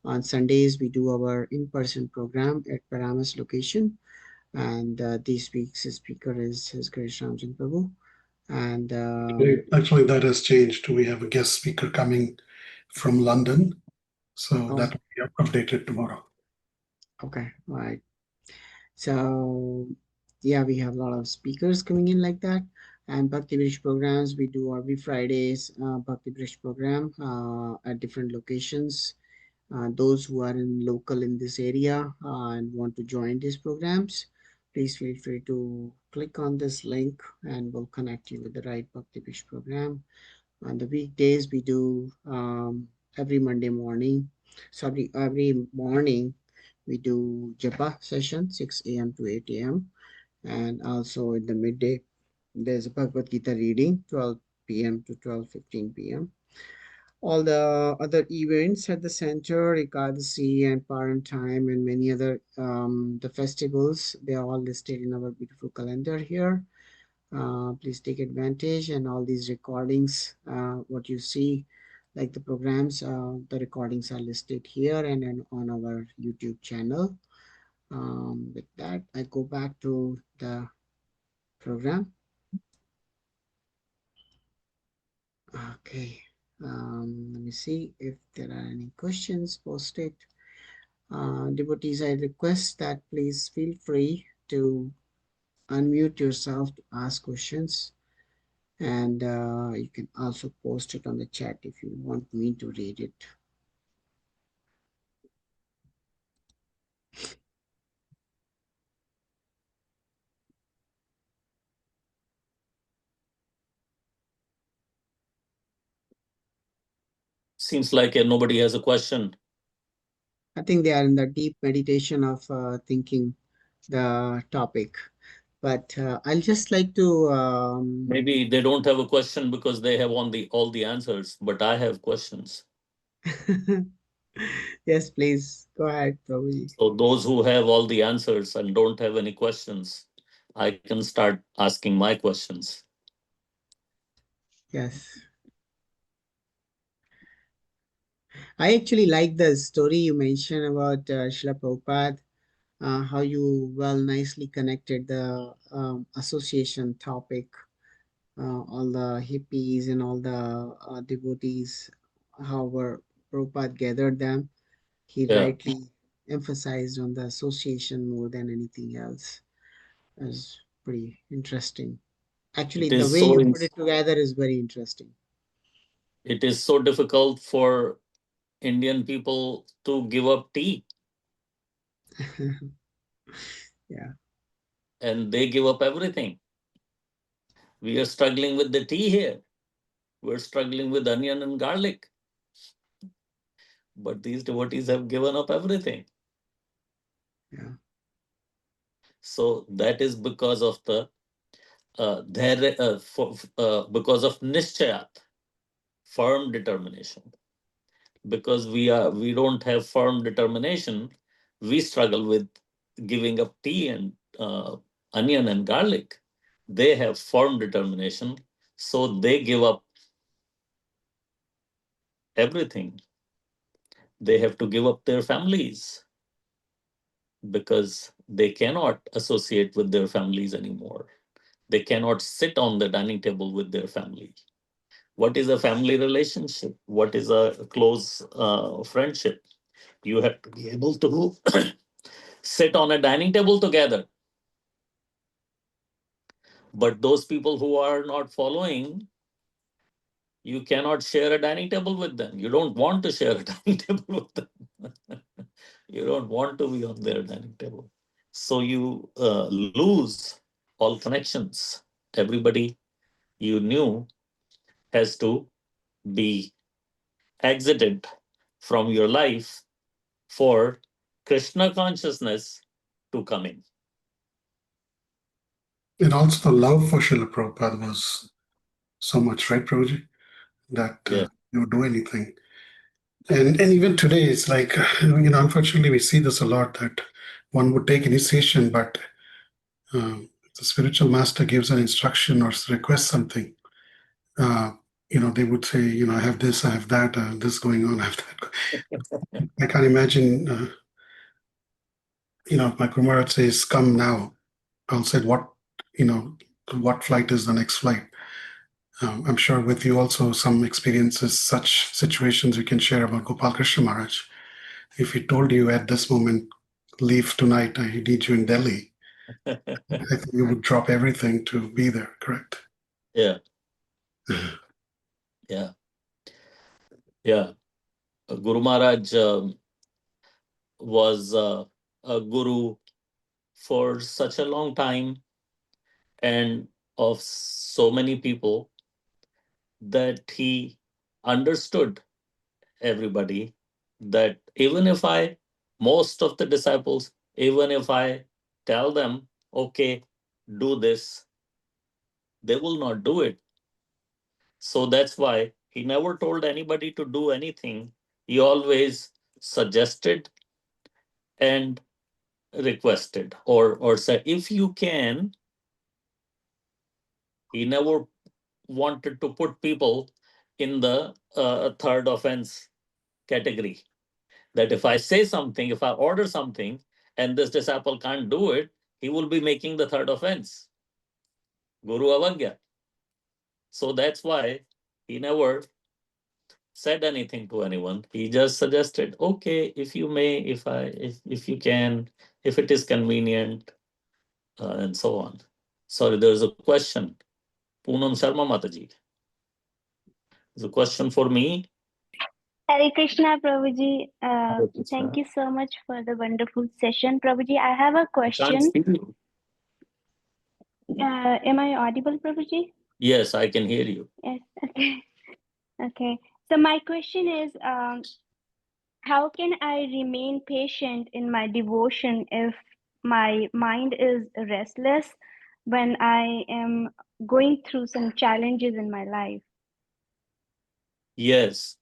on Sundays, we do our in-person program at Paramas location. And this week's speaker is His Grace Ramchandra Prabhu. And Actually, that has changed. We have a guest speaker coming from London, so oh, that will be updated tomorrow. okay, all right. So yeah, we have a lot of speakers coming in like that. And Bhakti Bridge programs, we do every Fridays Bhakti Bridge program at different locations. Those who are in local in this area and want to join these programs, please feel free to click on this link and we'll connect you with the right Bhakti Bridge program. On the weekdays, we do every Monday morning. Sorry, every morning we do Japa session 6 a.m. to 8 a.m. And also in the midday, there's a Bhagavad Gita reading 12 p.m. to 12:15 p.m. All the other events at the center, Ekadasi and Paran time and many other the festivals, they are all listed in our beautiful calendar here. Please take advantage, and all these recordings, what you see, like the programs, the recordings are listed here and on our YouTube channel. With that, I go back to the program. Okay. Let me see if there are any questions posted. Devotees, I request that please feel free to unmute yourself to ask questions, and you can also post it on the chat if you want me to read it. Seems like nobody has a question. I think they are in the deep meditation of thinking the topic, but I'll just like to Maybe they don't have a question because they have all the answers, but I have questions. yes, please go ahead, Prabhuji. So those who have all the answers and don't have any questions, I can start asking my questions. Yes, I actually like the story you mentioned about Srila Prabhupada, how you well nicely connected the association topic, all the hippies and all the devotees, however Prabhupada gathered them. He Yeah, rightly emphasized on the association more than anything else. That's pretty interesting. Actually, it the is way so you put it together is very interesting. it is so difficult for Indian people to give up tea, yeah, and they give up everything. We are struggling with the tea here. We're struggling with onion and garlic, but these devotees have given up everything. yeah, So that is because of because of nishchayat, firm determination. Because we don't have firm determination, we struggle with giving up tea and onion and garlic. They have firm determination, so they give up everything. They have to give up their families because they cannot associate with their families anymore. They cannot sit on the dining table with their family. What is a family relationship? What is a close friendship? You have to be able to sit on a dining table together. But those people who are not following, you cannot share a dining table with them. You don't want to share a dining table with them. You don't want to be on their dining table. So you lose all connections. Everybody you knew has to be exited from your life for Krishna consciousness to come in. And also the love for Srila Prabhupada was so much, right, Prabhuji? That Yeah. you would do anything. And even today, it's like, unfortunately, we see this a lot that one would take initiation, but the spiritual master gives an instruction or requests something. They would say, I have this, I have that, this going on, I have that. I can't imagine, my Guru Maharaj says, come now. I'll say, what flight is the next flight? I'm sure with you also some experiences, such situations you can share about Gopal Krishna Maharaj. If he told you at this moment, leave tonight, I need you in Delhi, I think you would drop everything to be there, correct? Yeah. Yeah. Yeah. Guru Maharaj was a guru for such a long time and of so many people that he understood everybody, that even if most of the disciples, even if I tell them, okay, do this, they will not do it. So that's why he never told anybody to do anything. He always suggested and requested, or said, if you can. He never wanted to put people in the third offense category. That if I say something, if I order something, and this disciple can't do it, he will be making the third offense, Guru Avagya. So that's why He never said anything to anyone. He just suggested, okay, if you may, if you can, if it is convenient, and so on. Sorry, there's a question. Poonam Sharma Mataji. There's a question for me. Hare Krishna, Prabhuji. Hare Krishna. Thank you so much for the wonderful session. Prabhuji, I have a Can't question. see you. Am I audible, Prabhuji? Yes, I can hear you. Yes. Okay. Okay. So my question is, how can I remain patient in my devotion if my mind is restless when I am going through some challenges in my life? Yes.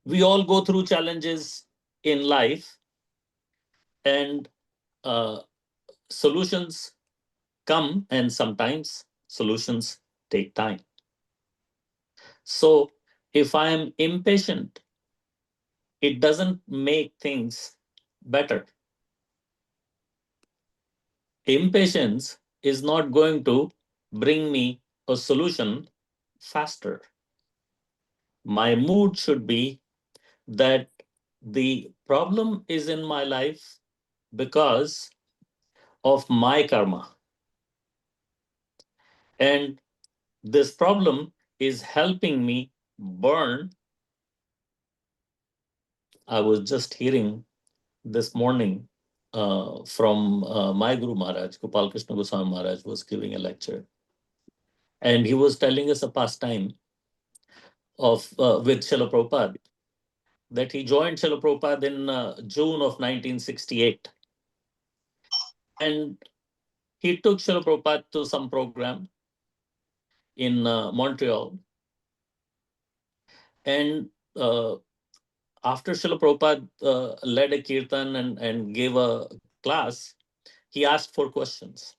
We all go through challenges in life, and solutions come, and sometimes solutions take time. So if I am impatient, it doesn't make things better. Impatience is not going to bring me a solution faster. My mood should be that the problem is in my life because of my karma. And this problem is helping me burn. I was just hearing this morning from my Guru Maharaj, Gopal Krishna Goswami Maharaj was giving a lecture. And he was telling us a pastime of with Srila Prabhupada, that he joined Srila Prabhupada in June of 1968. And he took Srila Prabhupada to some program in Montreal. And after Srila Prabhupada led a kirtan and gave a class, he asked for questions.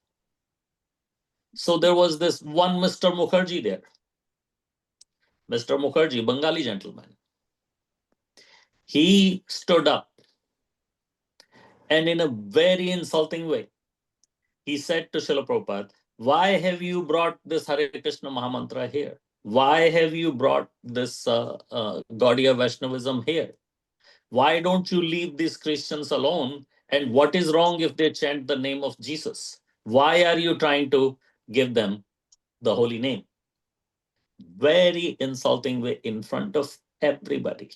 So there was this one Mr. Mukherjee there. Mr. Mukherjee, Bengali gentleman. He stood up and in a very insulting way, he said to Srila Prabhupada, why have you brought this Hare Krishna Mahamantra here? Why have you brought this Gaudiya Vaishnavism here? Why don't you leave these Christians alone? And what is wrong if they chant the name of Jesus? Why are you trying to give them the holy name? Very insulting way in front of everybody.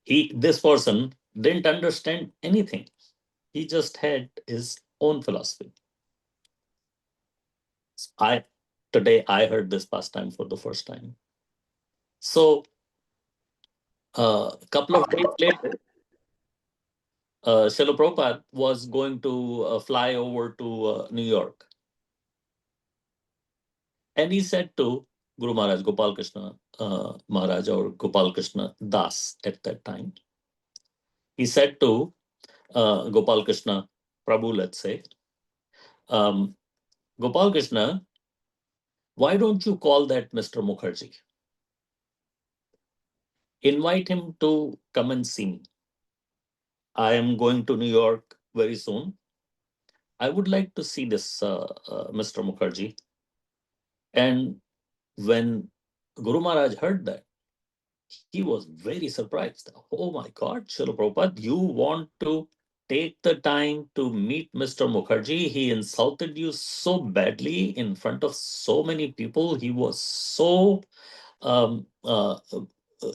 This person didn't understand anything. He just had his own philosophy. Today I heard this pastime for the first time. So a couple of days later, Srila Prabhupada was going to fly over to New York. And he said to Guru Maharaj, Gopal Krishna Maharaj, or Gopal Krishna Das at that time, he said to Gopal Krishna Prabhu, let's say, Gopal Krishna, why don't you call that Mr. Mukherjee? Invite him to come and see me. I am going to New York very soon. I would like to see this Mr. Mukherjee. And when Guru Maharaj heard that, he was very surprised. Oh my God, Srila Prabhupada, you want to take the time to meet Mr. Mukherjee? He insulted you so badly in front of so many people. He was so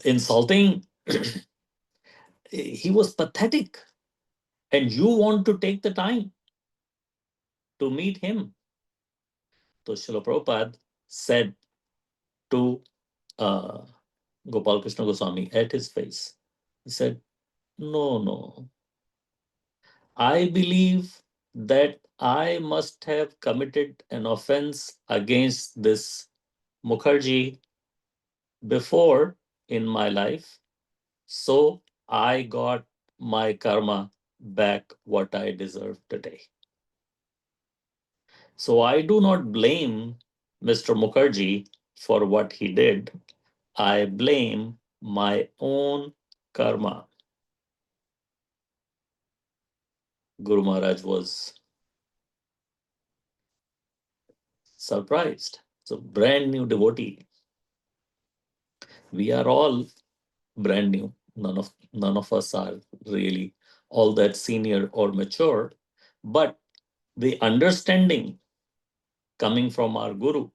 insulting. He was pathetic. And you want to take the time to meet him. So Srila Prabhupada said to Gopal Krishna Goswami at his face, he said, no. I believe that I must have committed an offense against this Mukherjee before in my life. So I got my karma back what I deserve today. So I do not blame Mr. Mukherjee for what he did. I blame my own karma. Guru Maharaj was surprised. So brand new devotee. We are all brand new. None of us are really all that senior or mature, but the understanding coming from our guru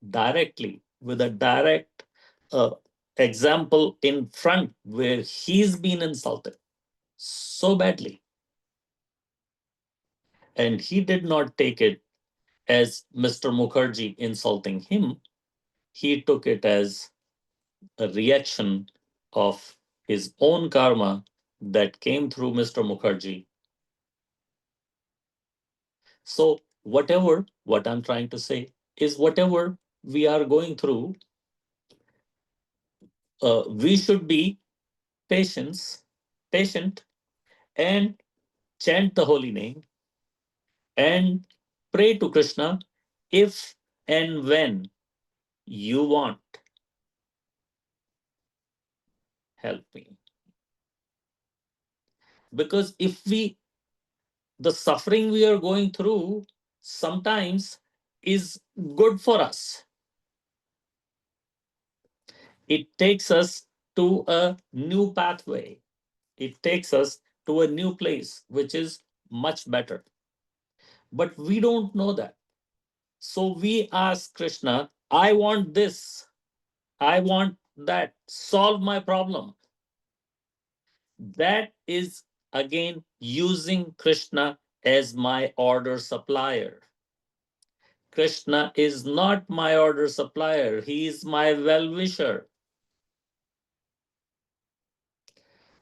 directly with a direct uh, example in front where he's been insulted so badly, and he did not take it as Mr. Mukherjee insulting him. He took it as a reaction of his own karma that came through Mr. Mukherjee. So, what I'm trying to say is, whatever we are going through, we should be patient, and chant the holy name and pray to Krishna if and when you want, help me. Because the suffering we are going through sometimes is good for us. It takes us to a new pathway. It takes us to a new place, which is much better. But we don't know that. So we ask Krishna, I want this, I want that, solve my problem. That is again using Krishna as my order supplier. Krishna is not my order supplier, he is my well wisher.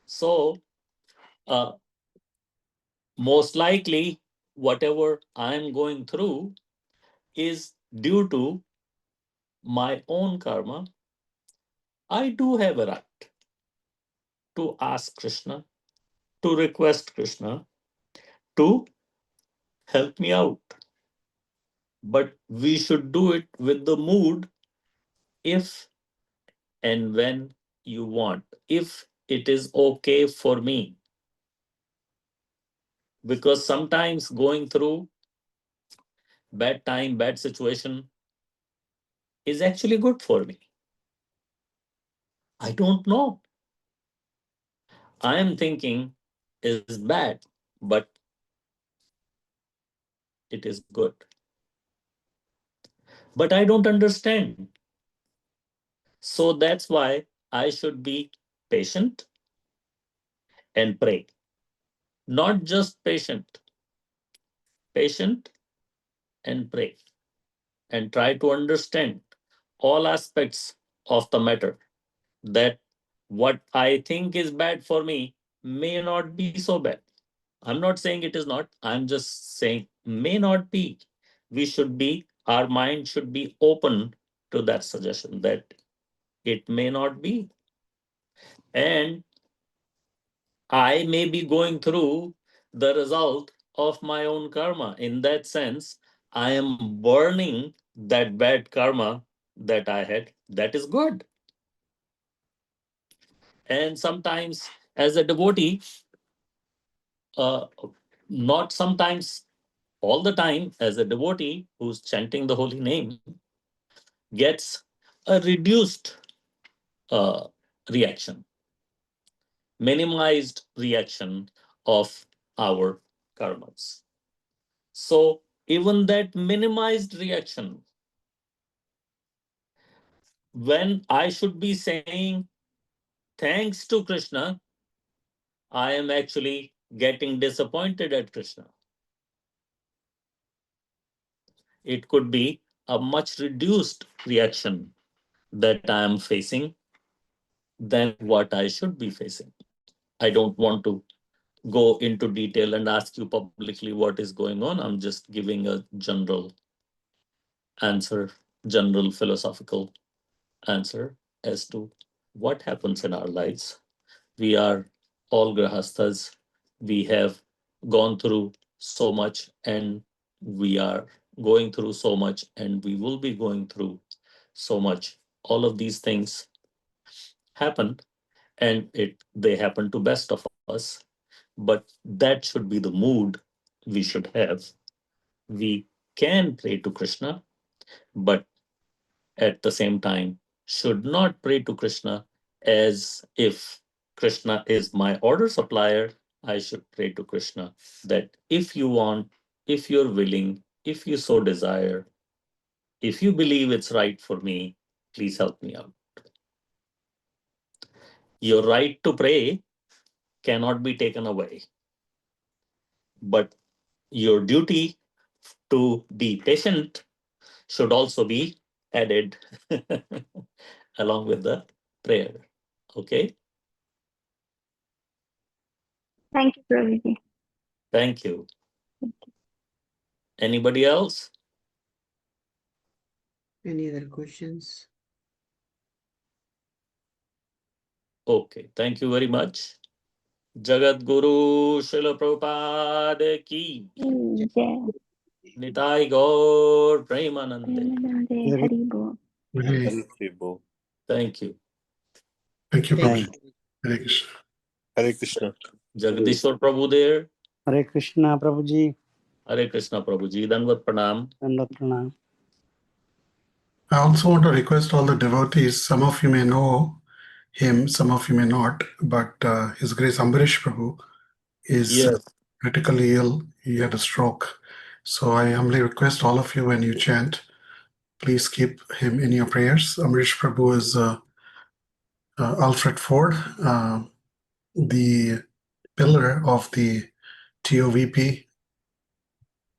So, most likely, whatever I'm going through is due to my own karma. I do have a right to ask Krishna, to request Krishna to help me out. But we should do it with the mood if and when you want, if it is okay for me. Because sometimes going through bad time, bad situation is actually good for me. I don't know. I am thinking is bad, but it is good. But I don't understand. So that's why I should be patient and pray. Not just patient and pray. And try to understand all aspects of the matter, that what I think is bad for me may not be so bad. I'm not saying it is not, I'm just saying may not be. Our mind should be open to that suggestion that it may not be. And I may be going through the result of my own karma. In that sense, I am burning that bad karma that I had. That is good. And sometimes, as a devotee, uh, not sometimes, all the time, as a devotee who's chanting the holy name, gets a reduced uh, reaction, minimized reaction of our karmas. So even that minimized reaction, when I should be saying thanks to Krishna, I am actually getting disappointed at Krishna. It could be a much reduced reaction that I am facing than what I should be facing. I don't want to go into detail and ask you publicly what is going on. I'm just giving a general answer, general philosophical answer as to what happens in our lives. We are all grahasthas. We have gone through so much, and we are going through so much, and we will be going through so much. All of these things happen, and they happen to best of us. But that should be the mood we should have. We can pray to Krishna, but at the same time should not pray to Krishna as if Krishna is my order supplier. I should pray to Krishna that if you want, if you're willing, if you so desire, if you believe it's right for me, please help me out. Your right to pray cannot be taken away, but your duty to be patient should also be added along with the prayer. Okay? Thank you, Prabhuji. Thank you. Anybody else? Any other questions? Okay, thank you very much. Jagat Guru Srila Prabhupada ki Jai. Nitai Gaur Premanande. Premanande Hari Bol. Hare Thank you. Thank you, Thank Prabhuji. you. Hare Krishna. Hare Krishna. Jagadishwar Prabhu there. Hare Krishna, Prabhuji. Hare Krishna Prabhuji. Dandavat Pranam. Dandavat pranam. I also want to request all the devotees, some of you may know him, some of you may not, but His Grace Ambarish Prabhu is Yes. critically ill. He had a stroke. So I humbly request all of you when you chant, please keep him in your prayers. Ambarish Prabhu is Alfred Ford, the pillar of the TOVP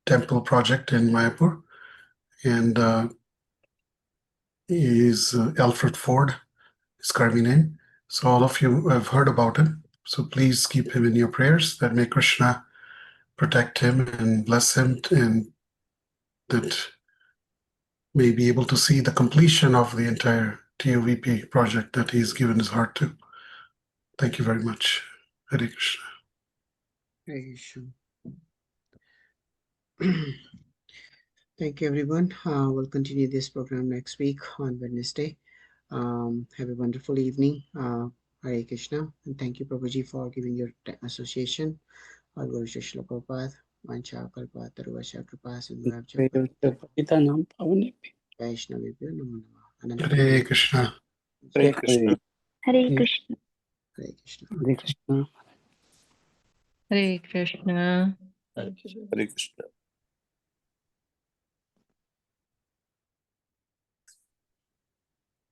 temple project in Mayapur. And he is Alfred Ford, his Karmi name. So all of you have heard about him. So please keep him in your prayers, that may Krishna protect him and bless him, and that may be able to see the completion of the entire TOVP project that he's given his heart to. Thank you very much. Hare Krishna. Hare Krishna. Thank you, everyone. We'll continue this program next week on Wednesday. Have a wonderful evening. Hare Krishna. And thank you, Prabhuji, for giving your association. All Guru Shishla Prabhupada. Vancha Kalpa Taruvasha Kripa Sindhavcha Pita Nam Pavane. Vaishnavibhyo Namo Namah. Hare Krishna. Hare Krishna. Hare Krishna. Hare Krishna. Hare Krishna. Hare Krishna. Hare Krishna. Hare Krishna.